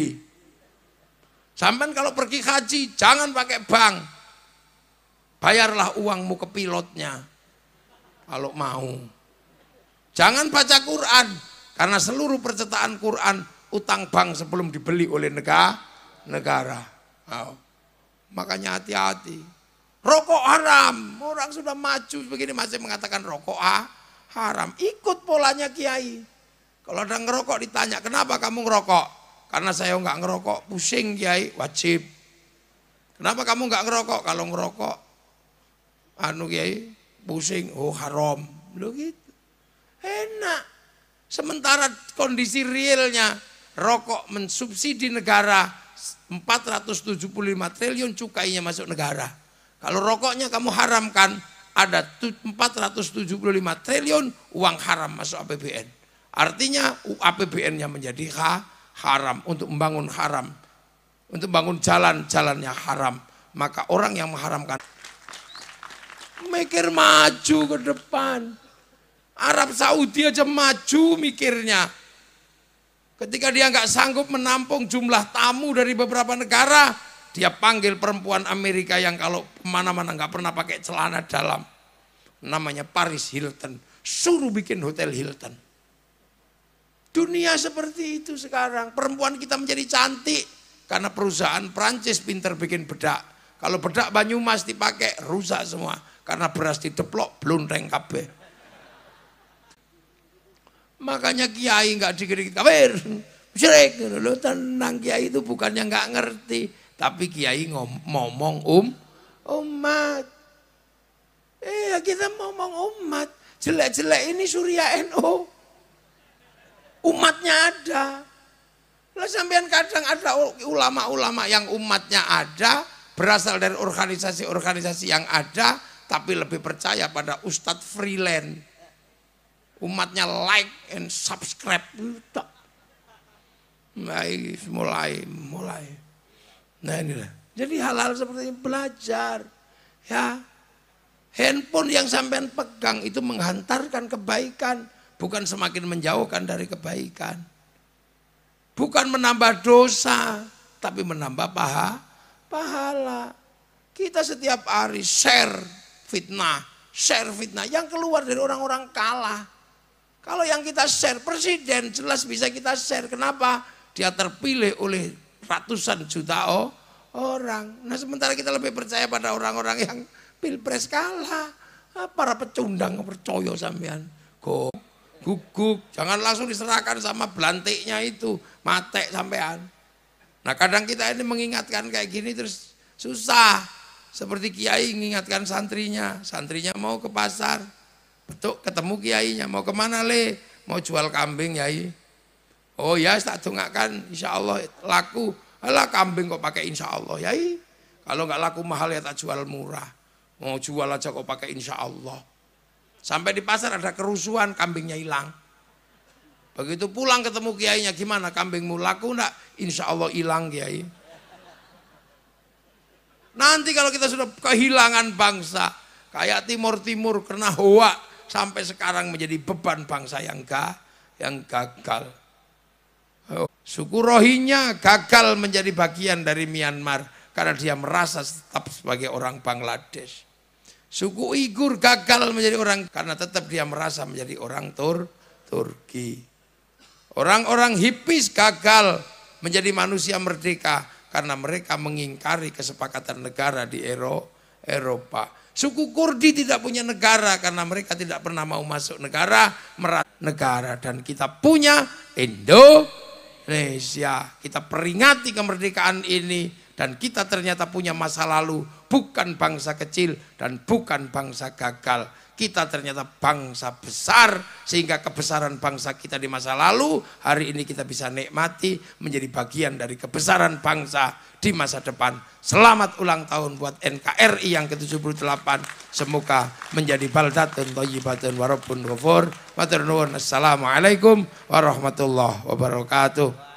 Sampai kalau pergi haji, jangan pakai bank. Bayarlah uangmu ke pilotnya. Kalau mau. Jangan baca Quran. Karena seluruh percetakan Quran, utang bank sebelum dibeli oleh negara. Oh. Makanya hati-hati. Rokok haram. Orang sudah maju begini masih mengatakan rokok haram. Ikut polanya Kiai. Kalau ada ngerokok ditanya, kenapa kamu ngerokok? Karena saya nggak ngerokok, pusing Kiai, wajib. Kenapa kamu nggak ngerokok? Kalau ngerokok, Kiai, pusing, oh haram. Loh gitu. Enak. Sementara kondisi realnya, rokok mensubsidi negara 475 triliun cukainya masuk negara. Kalau rokoknya kamu haramkan, ada 475 triliun uang haram masuk APBN. Artinya APBN-nya menjadi haram untuk membangun haram. Untuk membangun jalan-jalannya haram. Maka orang yang mengharamkan mikir maju ke depan. Arab Saudi aja maju mikirnya. Ketika dia nggak sanggup menampung jumlah tamu dari beberapa negara, dia panggil perempuan Amerika yang kalau kemana-mana nggak pernah pakai celana dalam. Namanya Paris Hilton. Suruh bikin hotel Hilton. Dunia seperti itu sekarang. Perempuan kita menjadi cantik karena perusahaan Prancis pinter bikin bedak. Kalau bedak Banyumas dipakai rusak semua karena beras dideplok blundreng kabeh. Makanya Kiai nggak dikit-dikit kafir, musyrik. Lo tenang, Kiai itu bukannya nggak ngerti, tapi Kiai ngomong umat. Kita ngomong umat. Jelek-jelek ini Surya NU. Umatnya ada. Lah sampean kadang ada ulama-ulama yang umatnya ada, berasal dari organisasi-organisasi yang ada, tapi lebih percaya pada ustadz freelance. Umatnya like and subscribe. Mulai. Nah inilah. Jadi hal-hal seperti ini belajar. Ya. Handphone yang sampean pegang itu menghantarkan kebaikan. Bukan semakin menjauhkan dari kebaikan. Bukan menambah dosa, tapi menambah pahala. Kita setiap hari share fitnah yang keluar dari orang-orang kalah. Kalau yang kita share, presiden jelas bisa kita share. Kenapa? Dia terpilih oleh ratusan juta orang. Nah sementara kita lebih percaya pada orang-orang yang pilpres kalah. Para pecundang percaya sampean. Guguk, jangan langsung diserahkan sama belantiknya itu, matek sampean. Nah kadang kita ini mengingatkan kayak gini terus susah. seperti kiai mengingatkan santrinya. Santrinya mau ke pasar, betul ketemu kiainya, mau kemana le? Mau jual kambing yai. Oh ya tak dongakkan insya Allah laku. Alah kambing kok pakai insya Allah yai. Kalau nggak laku mahal ya tak jual murah. Mau jual aja kok pakai insya Allah. Sampai di pasar ada kerusuhan, kambingnya hilang. Begitu pulang ketemu kiainya, gimana kambingmu laku enggak? Insya Allah hilang kiai. Nanti kalau kita sudah kehilangan bangsa, kayak Timur-Timur kena Hoa, sampai sekarang menjadi beban bangsa yang gagal. Suku Rohingya gagal menjadi bagian dari Myanmar karena dia merasa tetap sebagai orang Bangladesh. Suku Uighur gagal menjadi orang karena tetap dia merasa menjadi orang Turki. Orang-orang hippies gagal menjadi manusia merdeka karena mereka mengingkari kesepakatan negara di Eropa. Suku Kurdi tidak punya negara karena mereka tidak pernah mau masuk negara. Dan kita punya Indonesia. Kita peringati kemerdekaan ini. Dan kita ternyata punya masa lalu, bukan bangsa kecil dan bukan bangsa gagal. Kita ternyata bangsa besar, sehingga kebesaran bangsa kita di masa lalu, hari ini kita bisa nikmati menjadi bagian dari kebesaran bangsa di masa depan. Selamat ulang tahun buat NKRI yang ke-78. Semoga menjadi baldatun thayyibatun wa rabbun ghafur. Matur nuwun. Assalamualaikum warahmatullahi wabarakatuh.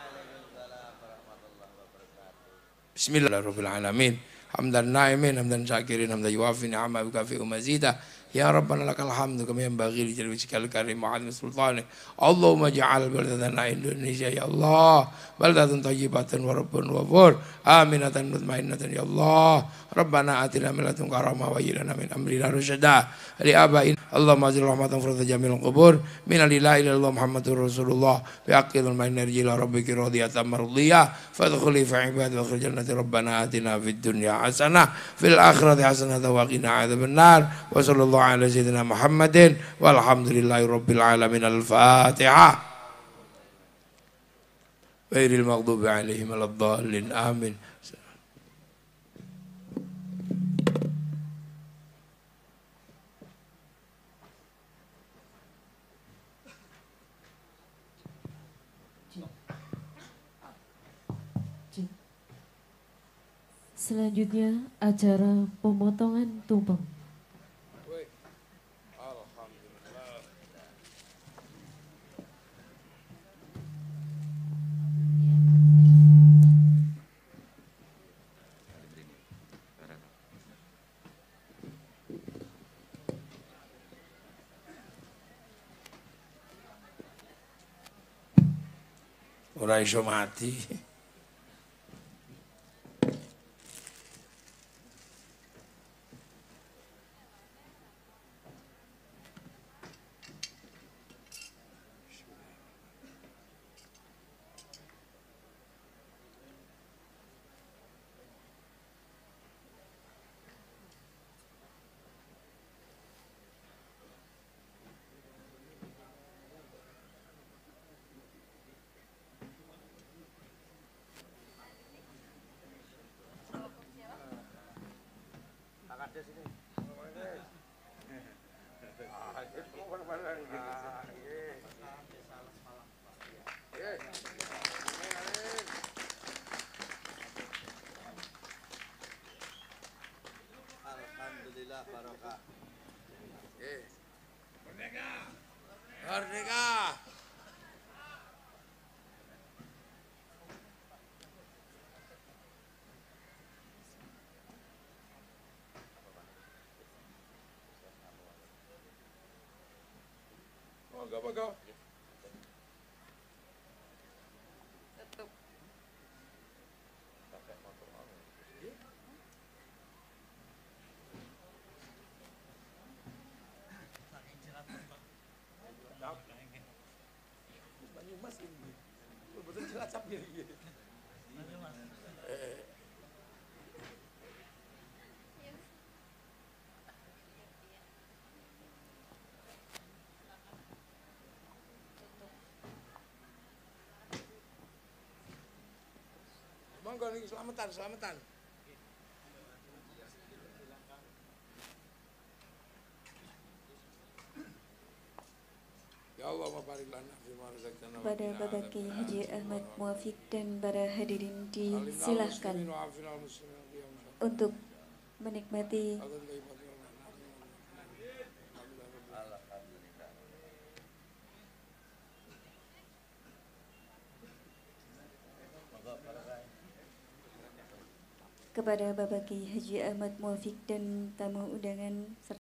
Bismillahirrahmanirrahim. Hamdan na'imin, hamdan syakirin, hamdan yuafi ni'ama yukafi'u mazidah. Ya Rabbana lakal hamdu kama yanbaghi li jalali wajhikal karim wa 'azimi sultanik. Allahumma ij'al baldatana Indonesia ya Allah baldatun thayyibatan wa rabbun ghafur. Aminatan mutmainnatan ya Allah. Rabbana atina min ladunka rahmah wa hab lana min amrina rasyada. Li abain Allahumma azil rahmatan furata jamil qubur min la ilaha illallah Muhammadur Rasulullah bi aqil al energi ila rabbika radiyatan mardiyah fadkhuli fi ibadi wa khil jannati. Rabbana atina fid dunya hasanah fil akhirati hasanah wa qina adzabannar. Wa sallallahu ala sayyidina Muhammadin walhamdulillahi rabbil alamin. Al-Fatihah. Ghairil maghdubi alaihim waladdallin. Amin. Selanjutnya acara pemotongan tumpeng. Ora iso mati. Alhamdulillah barokah. Merdeka. Merdeka. Monggo. Banyumas ini, betul Cilacap ini. Monggo nih selamatan. Ya Allah barik lana fi ma razaqtana wa Kepada qina Bapak Kiai Haji Ahmad Muwafiq dan para hadirin disilahkan untuk menikmati kepada Bapak Kiai Haji Ahmad Muwafiq dan tamu undangan